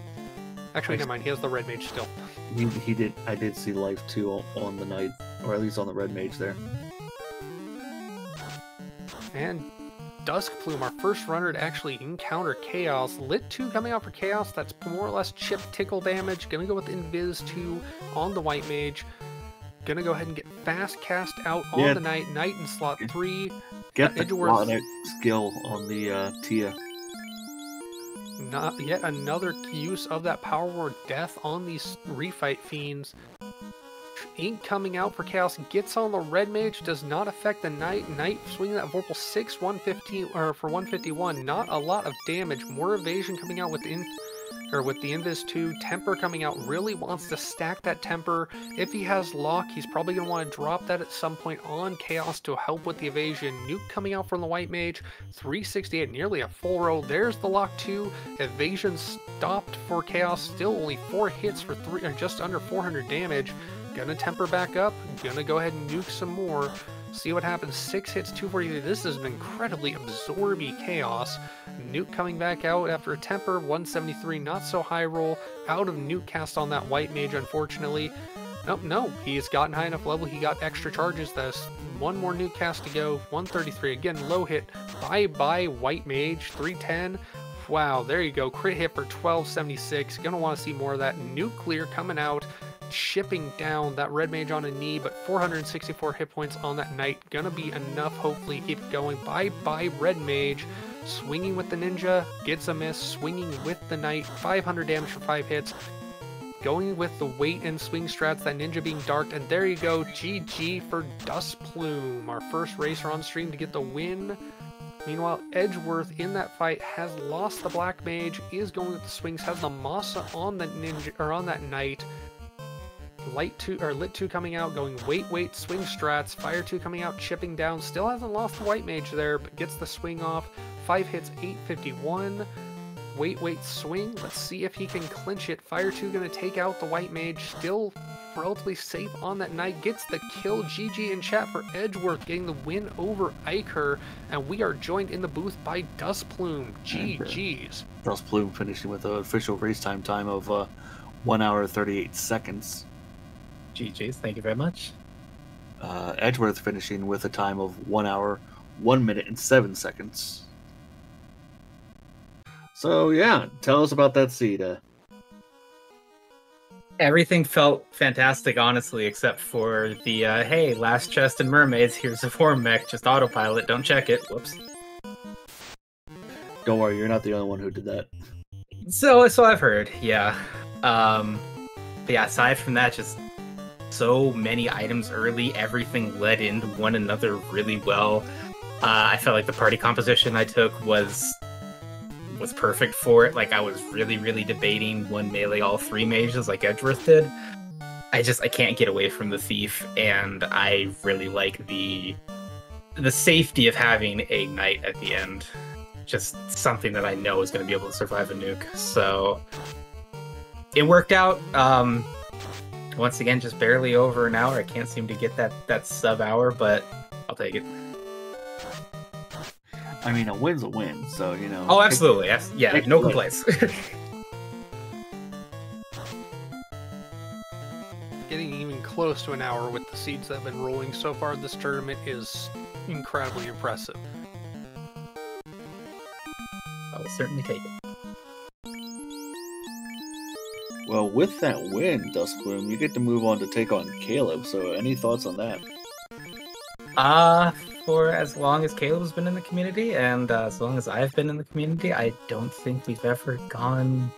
Actually, never mind. He has the Red Mage still. He did. I did see life too on the Knight, or at least on the Red Mage there. And Dusk Plume, our first runner to actually encounter Chaos. Lit 2 coming out for Chaos. That's more or less chip tickle damage. Gonna go with Invis 2 on the White Mage. Gonna go ahead and get Fast Cast out on the Knight. Knight in slot 3. Get the Edgeworth skill on the Tia. Not yet another use of that Power Word Death on these Refight Fiends. Ink coming out for Chaos, gets on the Red Mage, does not affect the Knight. Knight swinging that Vorpal 6, 115, or for 151. Not a lot of damage. More evasion coming out with the Invis 2. Temper coming out, really wants to stack that Temper. If he has Lock, he's probably going to want to drop that at some point on Chaos to help with the evasion. Nuke coming out from the White Mage, 368, nearly a full row. There's the Lock 2. Evasion stopped for Chaos, still only 4 hits for just under 400 damage. Gonna temper back up, gonna go ahead and nuke some more. See what happens. 6 hits, 243. This is an incredibly absorby Chaos. Nuke coming back out after a temper, 173, not so high roll. Out of Nuke cast on that White Mage, unfortunately. No, he's gotten high enough level, he got extra charges. There's one more Nuke cast to go, 133. Again, low hit. Bye-bye White Mage, 310. Wow, there you go. Crit hit for 1276. Gonna want to see more of that. Nuclear coming out. Shipping down that Red Mage on a knee, but 464 hit points on that Knight. Gonna be enough, hopefully, to keep it going. Bye-bye Red Mage. Swinging with the Ninja, gets a miss. Swinging with the Knight, 500 damage for 5 hits. Going with the weight and swing strats, that Ninja being darked, and there you go. GG for Dust Plume, our first racer on stream to get the win. Meanwhile, Edgeworth in that fight has lost the Black Mage, is going with the swings, has the Masa on the Ninja, or on that Knight. Lit 2 coming out, going weight, swing strats. Fire 2 coming out, chipping down. Still hasn't lost the White Mage there, but gets the swing off. 5 hits, 851. Weight, swing. Let's see if he can clinch it. Fire 2 going to take out the White Mage. Still relatively safe on that Knight. Gets the kill. GG in chat for Edgeworth, getting the win over Iker. And we are joined in the booth by Dust Plume. GG's. Dust Plume finishing with an official race time of 1 hour 38 seconds. GG's, thank you very much. Edgeworth finishing with a time of 1 hour, 1 minute, and 7 seconds. So, yeah, tell us about that seed. Everything felt fantastic, honestly, except for the, hey, last chest and mermaids, here's a form mech, just autopilot, don't check it, whoops. Don't worry, you're not the only one who did that. So I've heard, yeah. But yeah, aside from that, just so many items early, everything led into one another really well. I felt like the party composition I took was was perfect for it. Like I was really, really debating one melee all 3 mages like Edgeworth did. I can't get away from the thief, and I really like the safety of having a knight at the end. Just something that I know is going to be able to survive a nuke. So it worked out. Once again, just barely over an hour. I can't seem to get that sub-hour, but I'll take it. I mean, a win's a win, so, you know. Oh, absolutely. Yeah, no complaints. Getting even close to an hour with the seeds that have been rolling so far this tournament is incredibly impressive. I'll certainly take it. Well, with that win, Duskbloom, you get to move on to take on Caleb, so any thoughts on that? For as long as Caleb's been in the community, and as long as I've been in the community, I don't think we've ever gone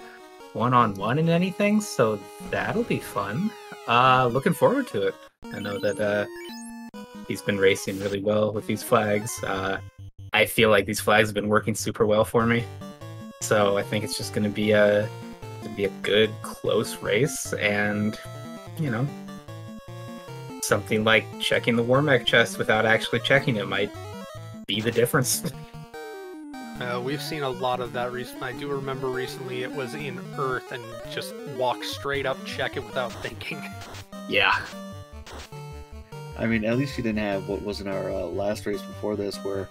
one-on-one in anything, so that'll be fun. Looking forward to it. I know that he's been racing really well with these flags. I feel like these flags have been working super well for me, so I think it's just going to be a good, close race, and, you know, something like checking the Warmech chest without actually checking it might be the difference. We've seen a lot of that recently. I do remember recently it was in Earth and just walk straight up, check it without thinking. Yeah. I mean, at least you didn't have what was in our last race before this, where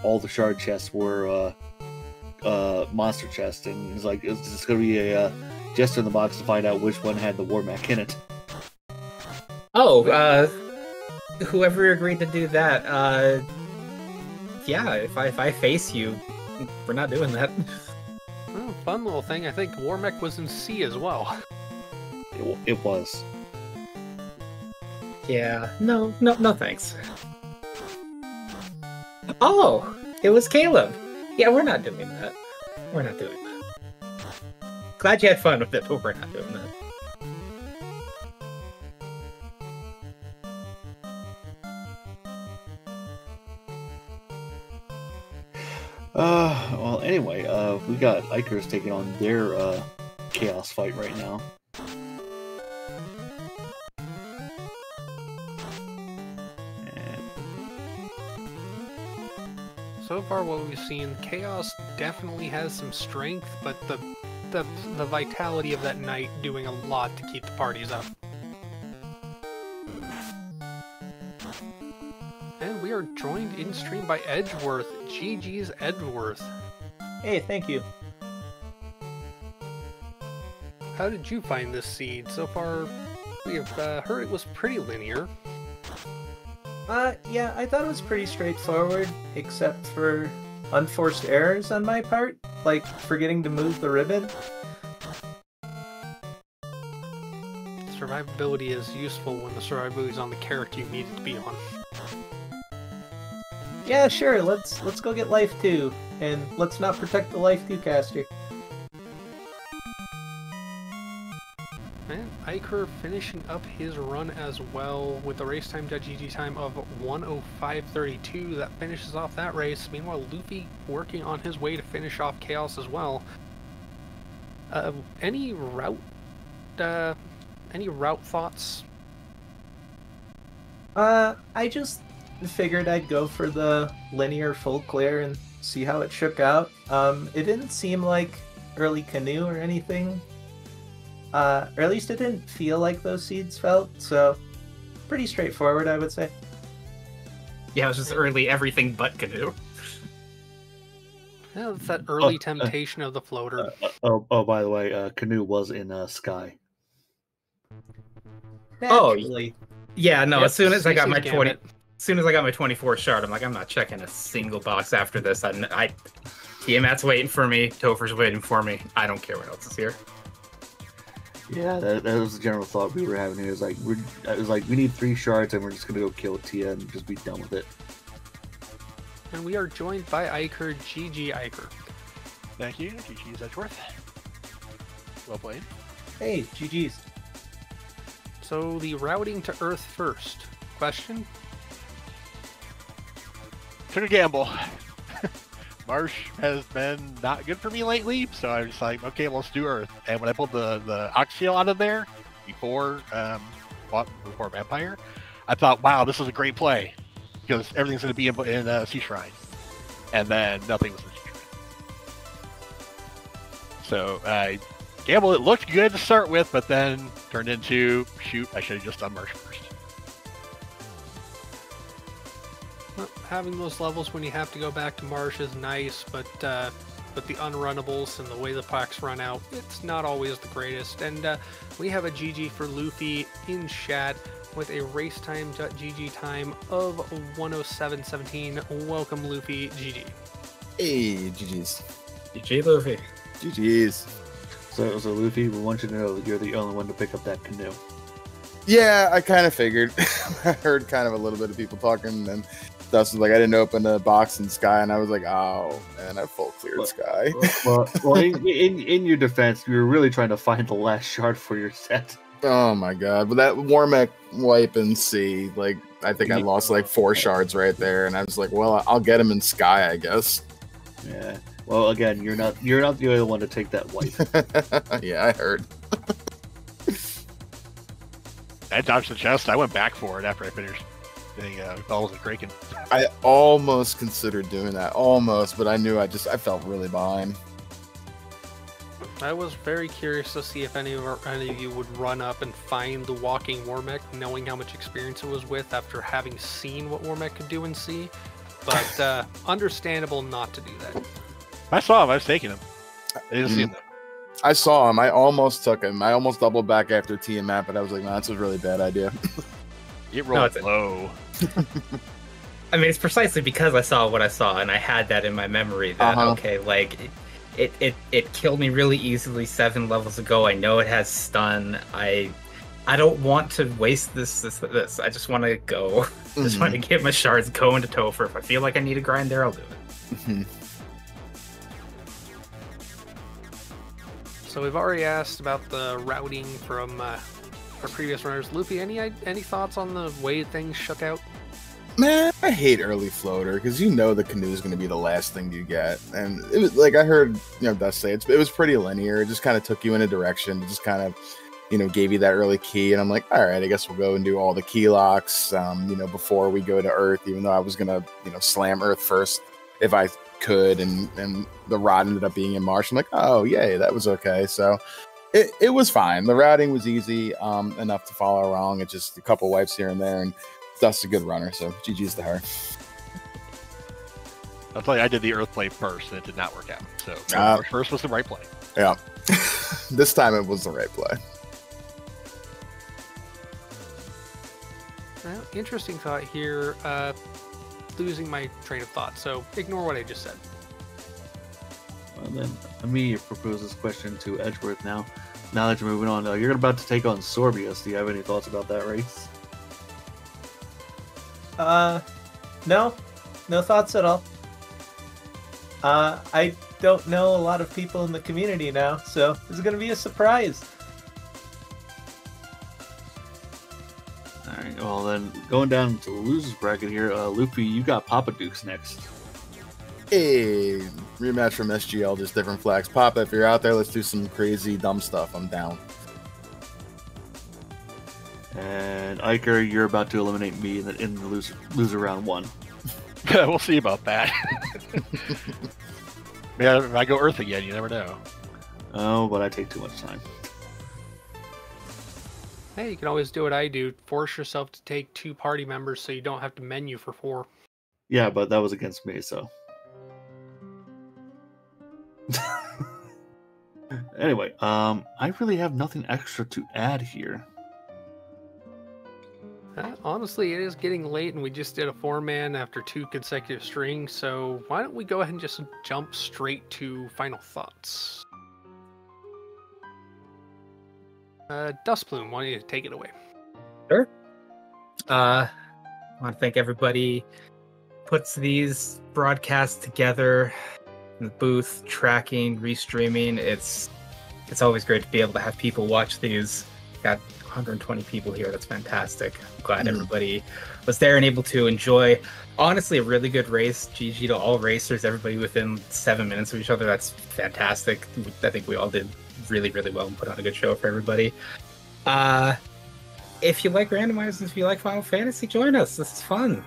all the shard chests were monster chests, and it's like it's just going to be a jester in the box to find out which one had the Warmech in it. Oh, whoever agreed to do that, yeah, if I face you, we're not doing that. Oh, fun little thing. I think Warmech was in C as well. It was. Yeah, no thanks. Oh, it was Caleb. Yeah, we're not doing that. We're not doing that. Glad you had fun with it, but we're not doing that. Well, anyway, we got Ikers taking on their chaos fight right now. So far, what we've seen, Chaos definitely has some strength, but the vitality of that knight doing a lot to keep the parties up. And we are joined in stream by Edgeworth. GG's Edgeworth. Hey, thank you. How did you find this seed? So far, we have heard it was pretty linear. Yeah, I thought it was pretty straightforward, except for unforced errors on my part, like forgetting to move the ribbon. Survivability is useful when the survivability is on the character you need it to be on. Yeah, sure, let's go get Life 2, and let's not protect the Life 2 caster. And Iker finishing up his run as well with the race time.gg time of 1:05:32. That finishes off that race. Meanwhile, Luffy working on his way to finish off Chaos as well. Any route thoughts? I just figured I'd go for the linear full clear and see how it shook out. It didn't seem like early Canoe or anything. Or at least it didn't feel like those seeds felt, so pretty straightforward, I would say. Yeah, it was just early everything but Canoe. Yeah, it's that early temptation of the floater. By the way, Canoe was in Sky. Naturally. Yeah, no, Yep, as soon as I got my CC's 20... Gambit. As soon as I got my 24 shard, I'm like, I'm not checking a single box after this. Tiamat's waiting for me. Topher's waiting for me. I don't care what else is here. Yeah, that was the general thought we were having here. It was like we need 3 shards and we're just gonna go kill Tia and just be done with it. And we are joined by Iker. GG Iker. Thank you. GG's Edgeworth. Well played. Hey, GG's. So the routing to Earth first. Question? Took a gamble. Marsh has been not good for me lately, so I was just like, okay, let's do Earth. And when I pulled the Oxtail out of there before Vampire, I thought, wow, this is a great play because everything's going to be in Sea Shrine, and then nothing was in Sea Shrine. So I gambled. It looked good to start with, but then turned into, shoot, I should have just done Marsh first. Well, having those levels when you have to go back to Marsh is nice, but the unrunnables and the way the packs run out, it's not always the greatest. And we have a GG for Luffy in chat with a racetime.gg time of 107.17. Welcome, Luffy. GG. Hey, GG's. GG, Luffy. GG's. So Luffy, we want you to know that you're the only one to pick up that canoe. Yeah, I kind of figured. I heard kind of a little bit of people talking, and Dust was like, I didn't open the box in Sky, and I was like, oh, man, I full cleared Sky. Well, in your defense, you were really trying to find the last shard for your set. Oh my god, but that Warmech wipe and C, like, I think I lost like 4 shards right there, and I was like, well, I'll get him in Sky, I guess. Yeah. Well, again, you're not the only one to take that wipe. Yeah, I heard. I dodged the chest. I went back for it after I finished getting Bells and Kraken. I almost considered doing that, almost, but I knew I felt really behind. I was very curious to see if any of you would run up and find the walking Warmech, knowing how much experience it was with after having seen what Warmech could do in C. But understandable not to do that. I saw him. I was taking him. I didn't see him though. I saw him. I almost took him. I almost doubled back after T and Matt, but I was like, no, that's a really bad idea. It rolled low. I mean, it's precisely because I saw what I saw, and I had that in my memory that, okay, like, it killed me really easily 7 levels ago. I know it has stun. I don't want to waste this. I just want to go. Just want to get my shards, go into Topher. If I feel like I need a grind there, I'll do it. So we've already asked about the routing from our previous runners. Luffy, any thoughts on the way things shook out? Man, I hate early floater because you know the canoe is going to be the last thing you get, and it was like I heard Dust say it was pretty linear. It just kind of took you in a direction. It just kind of gave you that early key, and I'm like, all right, I guess we'll go and do all the key locks, before we go to Earth. Even though I was gonna slam Earth first if I could, and the rod ended up being in Marsh. I'm like, oh yay, that was okay. So it was fine. The routing was easy enough to follow along. It's just a couple wipes here and there, and Dust's a good runner, so GG's to her. I'll tell you, I did the Earth play first, and it did not work out. So first was the right play. Yeah, this time it was the right play. Well, interesting thought here. Losing my train of thought, so ignore what I just said. Well, then, let me propose this question to Edgeworth now. Now that you're moving on, you're about to take on Sorbius. Do you have any thoughts about that race? No thoughts at all. I don't know a lot of people in the community now, so this is going to be a surprise. Alright, well then, going down to the losers bracket here, Luffy, you got Papa Dukes next. Hey, rematch from SGL, just different flags. Papa, if you're out there, let's do some crazy, dumb stuff. I'm down. And Iker, you're about to eliminate me in the loser round 1. We'll see about that. Yeah, if I go Earth again, you never know. Oh, but I take too much time. Hey, you can always do what I do. Force yourself to take 2 party members so you don't have to menu for 4. Yeah, but that was against me, so. Anyway, I really have nothing extra to add here. Honestly, it is getting late, and we just did a 4-man after 2 consecutive strings, so why don't we go ahead and just jump straight to final thoughts? Dustplume, why don't you take it away? Sure. I want to thank everybody puts these broadcasts together in the booth, tracking, restreaming. It's always great to be able to have people watch these got 120 people here. That's fantastic. I'm glad everybody was there and able to enjoy, honestly, a really good race. GG to all racers, everybody within 7 minutes of each other. That's fantastic. I think we all did really, really well and put on a good show for everybody. If you like randomizers, if you like Final Fantasy, join us. This is fun.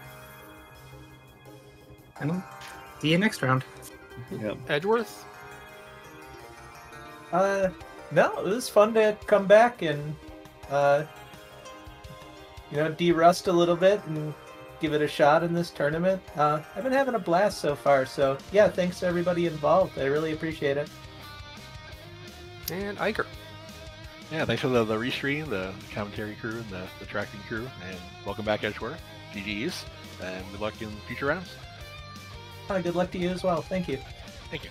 And I'll see you next round. Yep. Edgeworth? No, it was fun to come back and, de-rust a little bit and give it a shot in this tournament. I've been having a blast so far, so yeah, thanks to everybody involved. I really appreciate it. And Iker. Yeah, thanks for the restream, the commentary crew, and the tracking crew, and welcome back, Edgeworth. GG's, and good luck in future rounds. Good luck to you as well. Thank you. Thank you.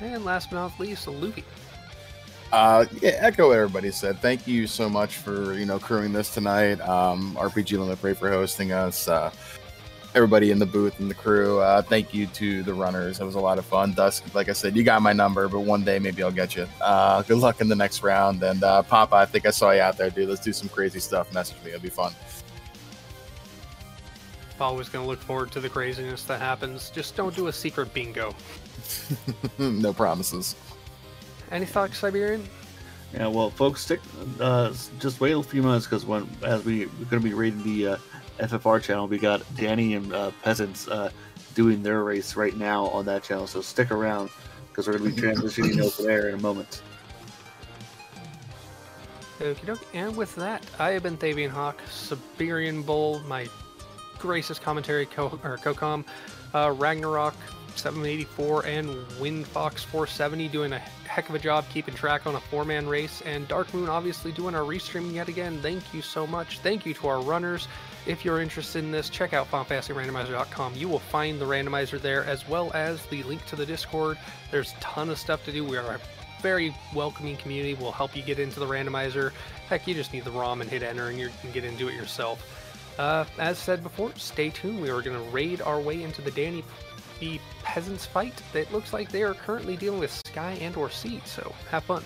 And last but not least, Luffy. Echo what everybody said. Thank you so much for crewing this tonight. RPG Limit Break for hosting us. Everybody in the booth and the crew. Thank you to the runners. It was a lot of fun. Dusk, like I said, you got my number, but one day maybe I'll get you. Good luck in the next round. And Papa, I think I saw you out there, dude. Let's do some crazy stuff. Message me. It'll be fun. Always going to look forward to the craziness that happens. Just don't do a secret bingo. No promises. Any thoughts, Siberian? Yeah, well, folks, just wait a few months because we're going to be rating the FFR channel. We got Danny and Peasants doing their race right now on that channel, so stick around because we're going to be transitioning over there in a moment. Okie dokie. And with that, I have been Thavian Hawk, Siberian Bull, my Grace's commentary co-com, Ragnarok 784, and Windfox 470 doing a heck of a job keeping track on a 4-man race, and Dark Moon obviously doing our restreaming yet again. Thank you so much. Thank you to our runners. If you're interested in this, check out FinalFantasyRandomizer.com. You will find the randomizer there, as well as the link to the Discord. There's a ton of stuff to do. We are a very welcoming community. We'll help you get into the randomizer. Heck, you just need the ROM and hit enter and you can get into it yourself. As said before, stay tuned. We are going to raid our way into the Danny Peasants fight. It looks like they are currently dealing with Sky and or Sea, so have fun.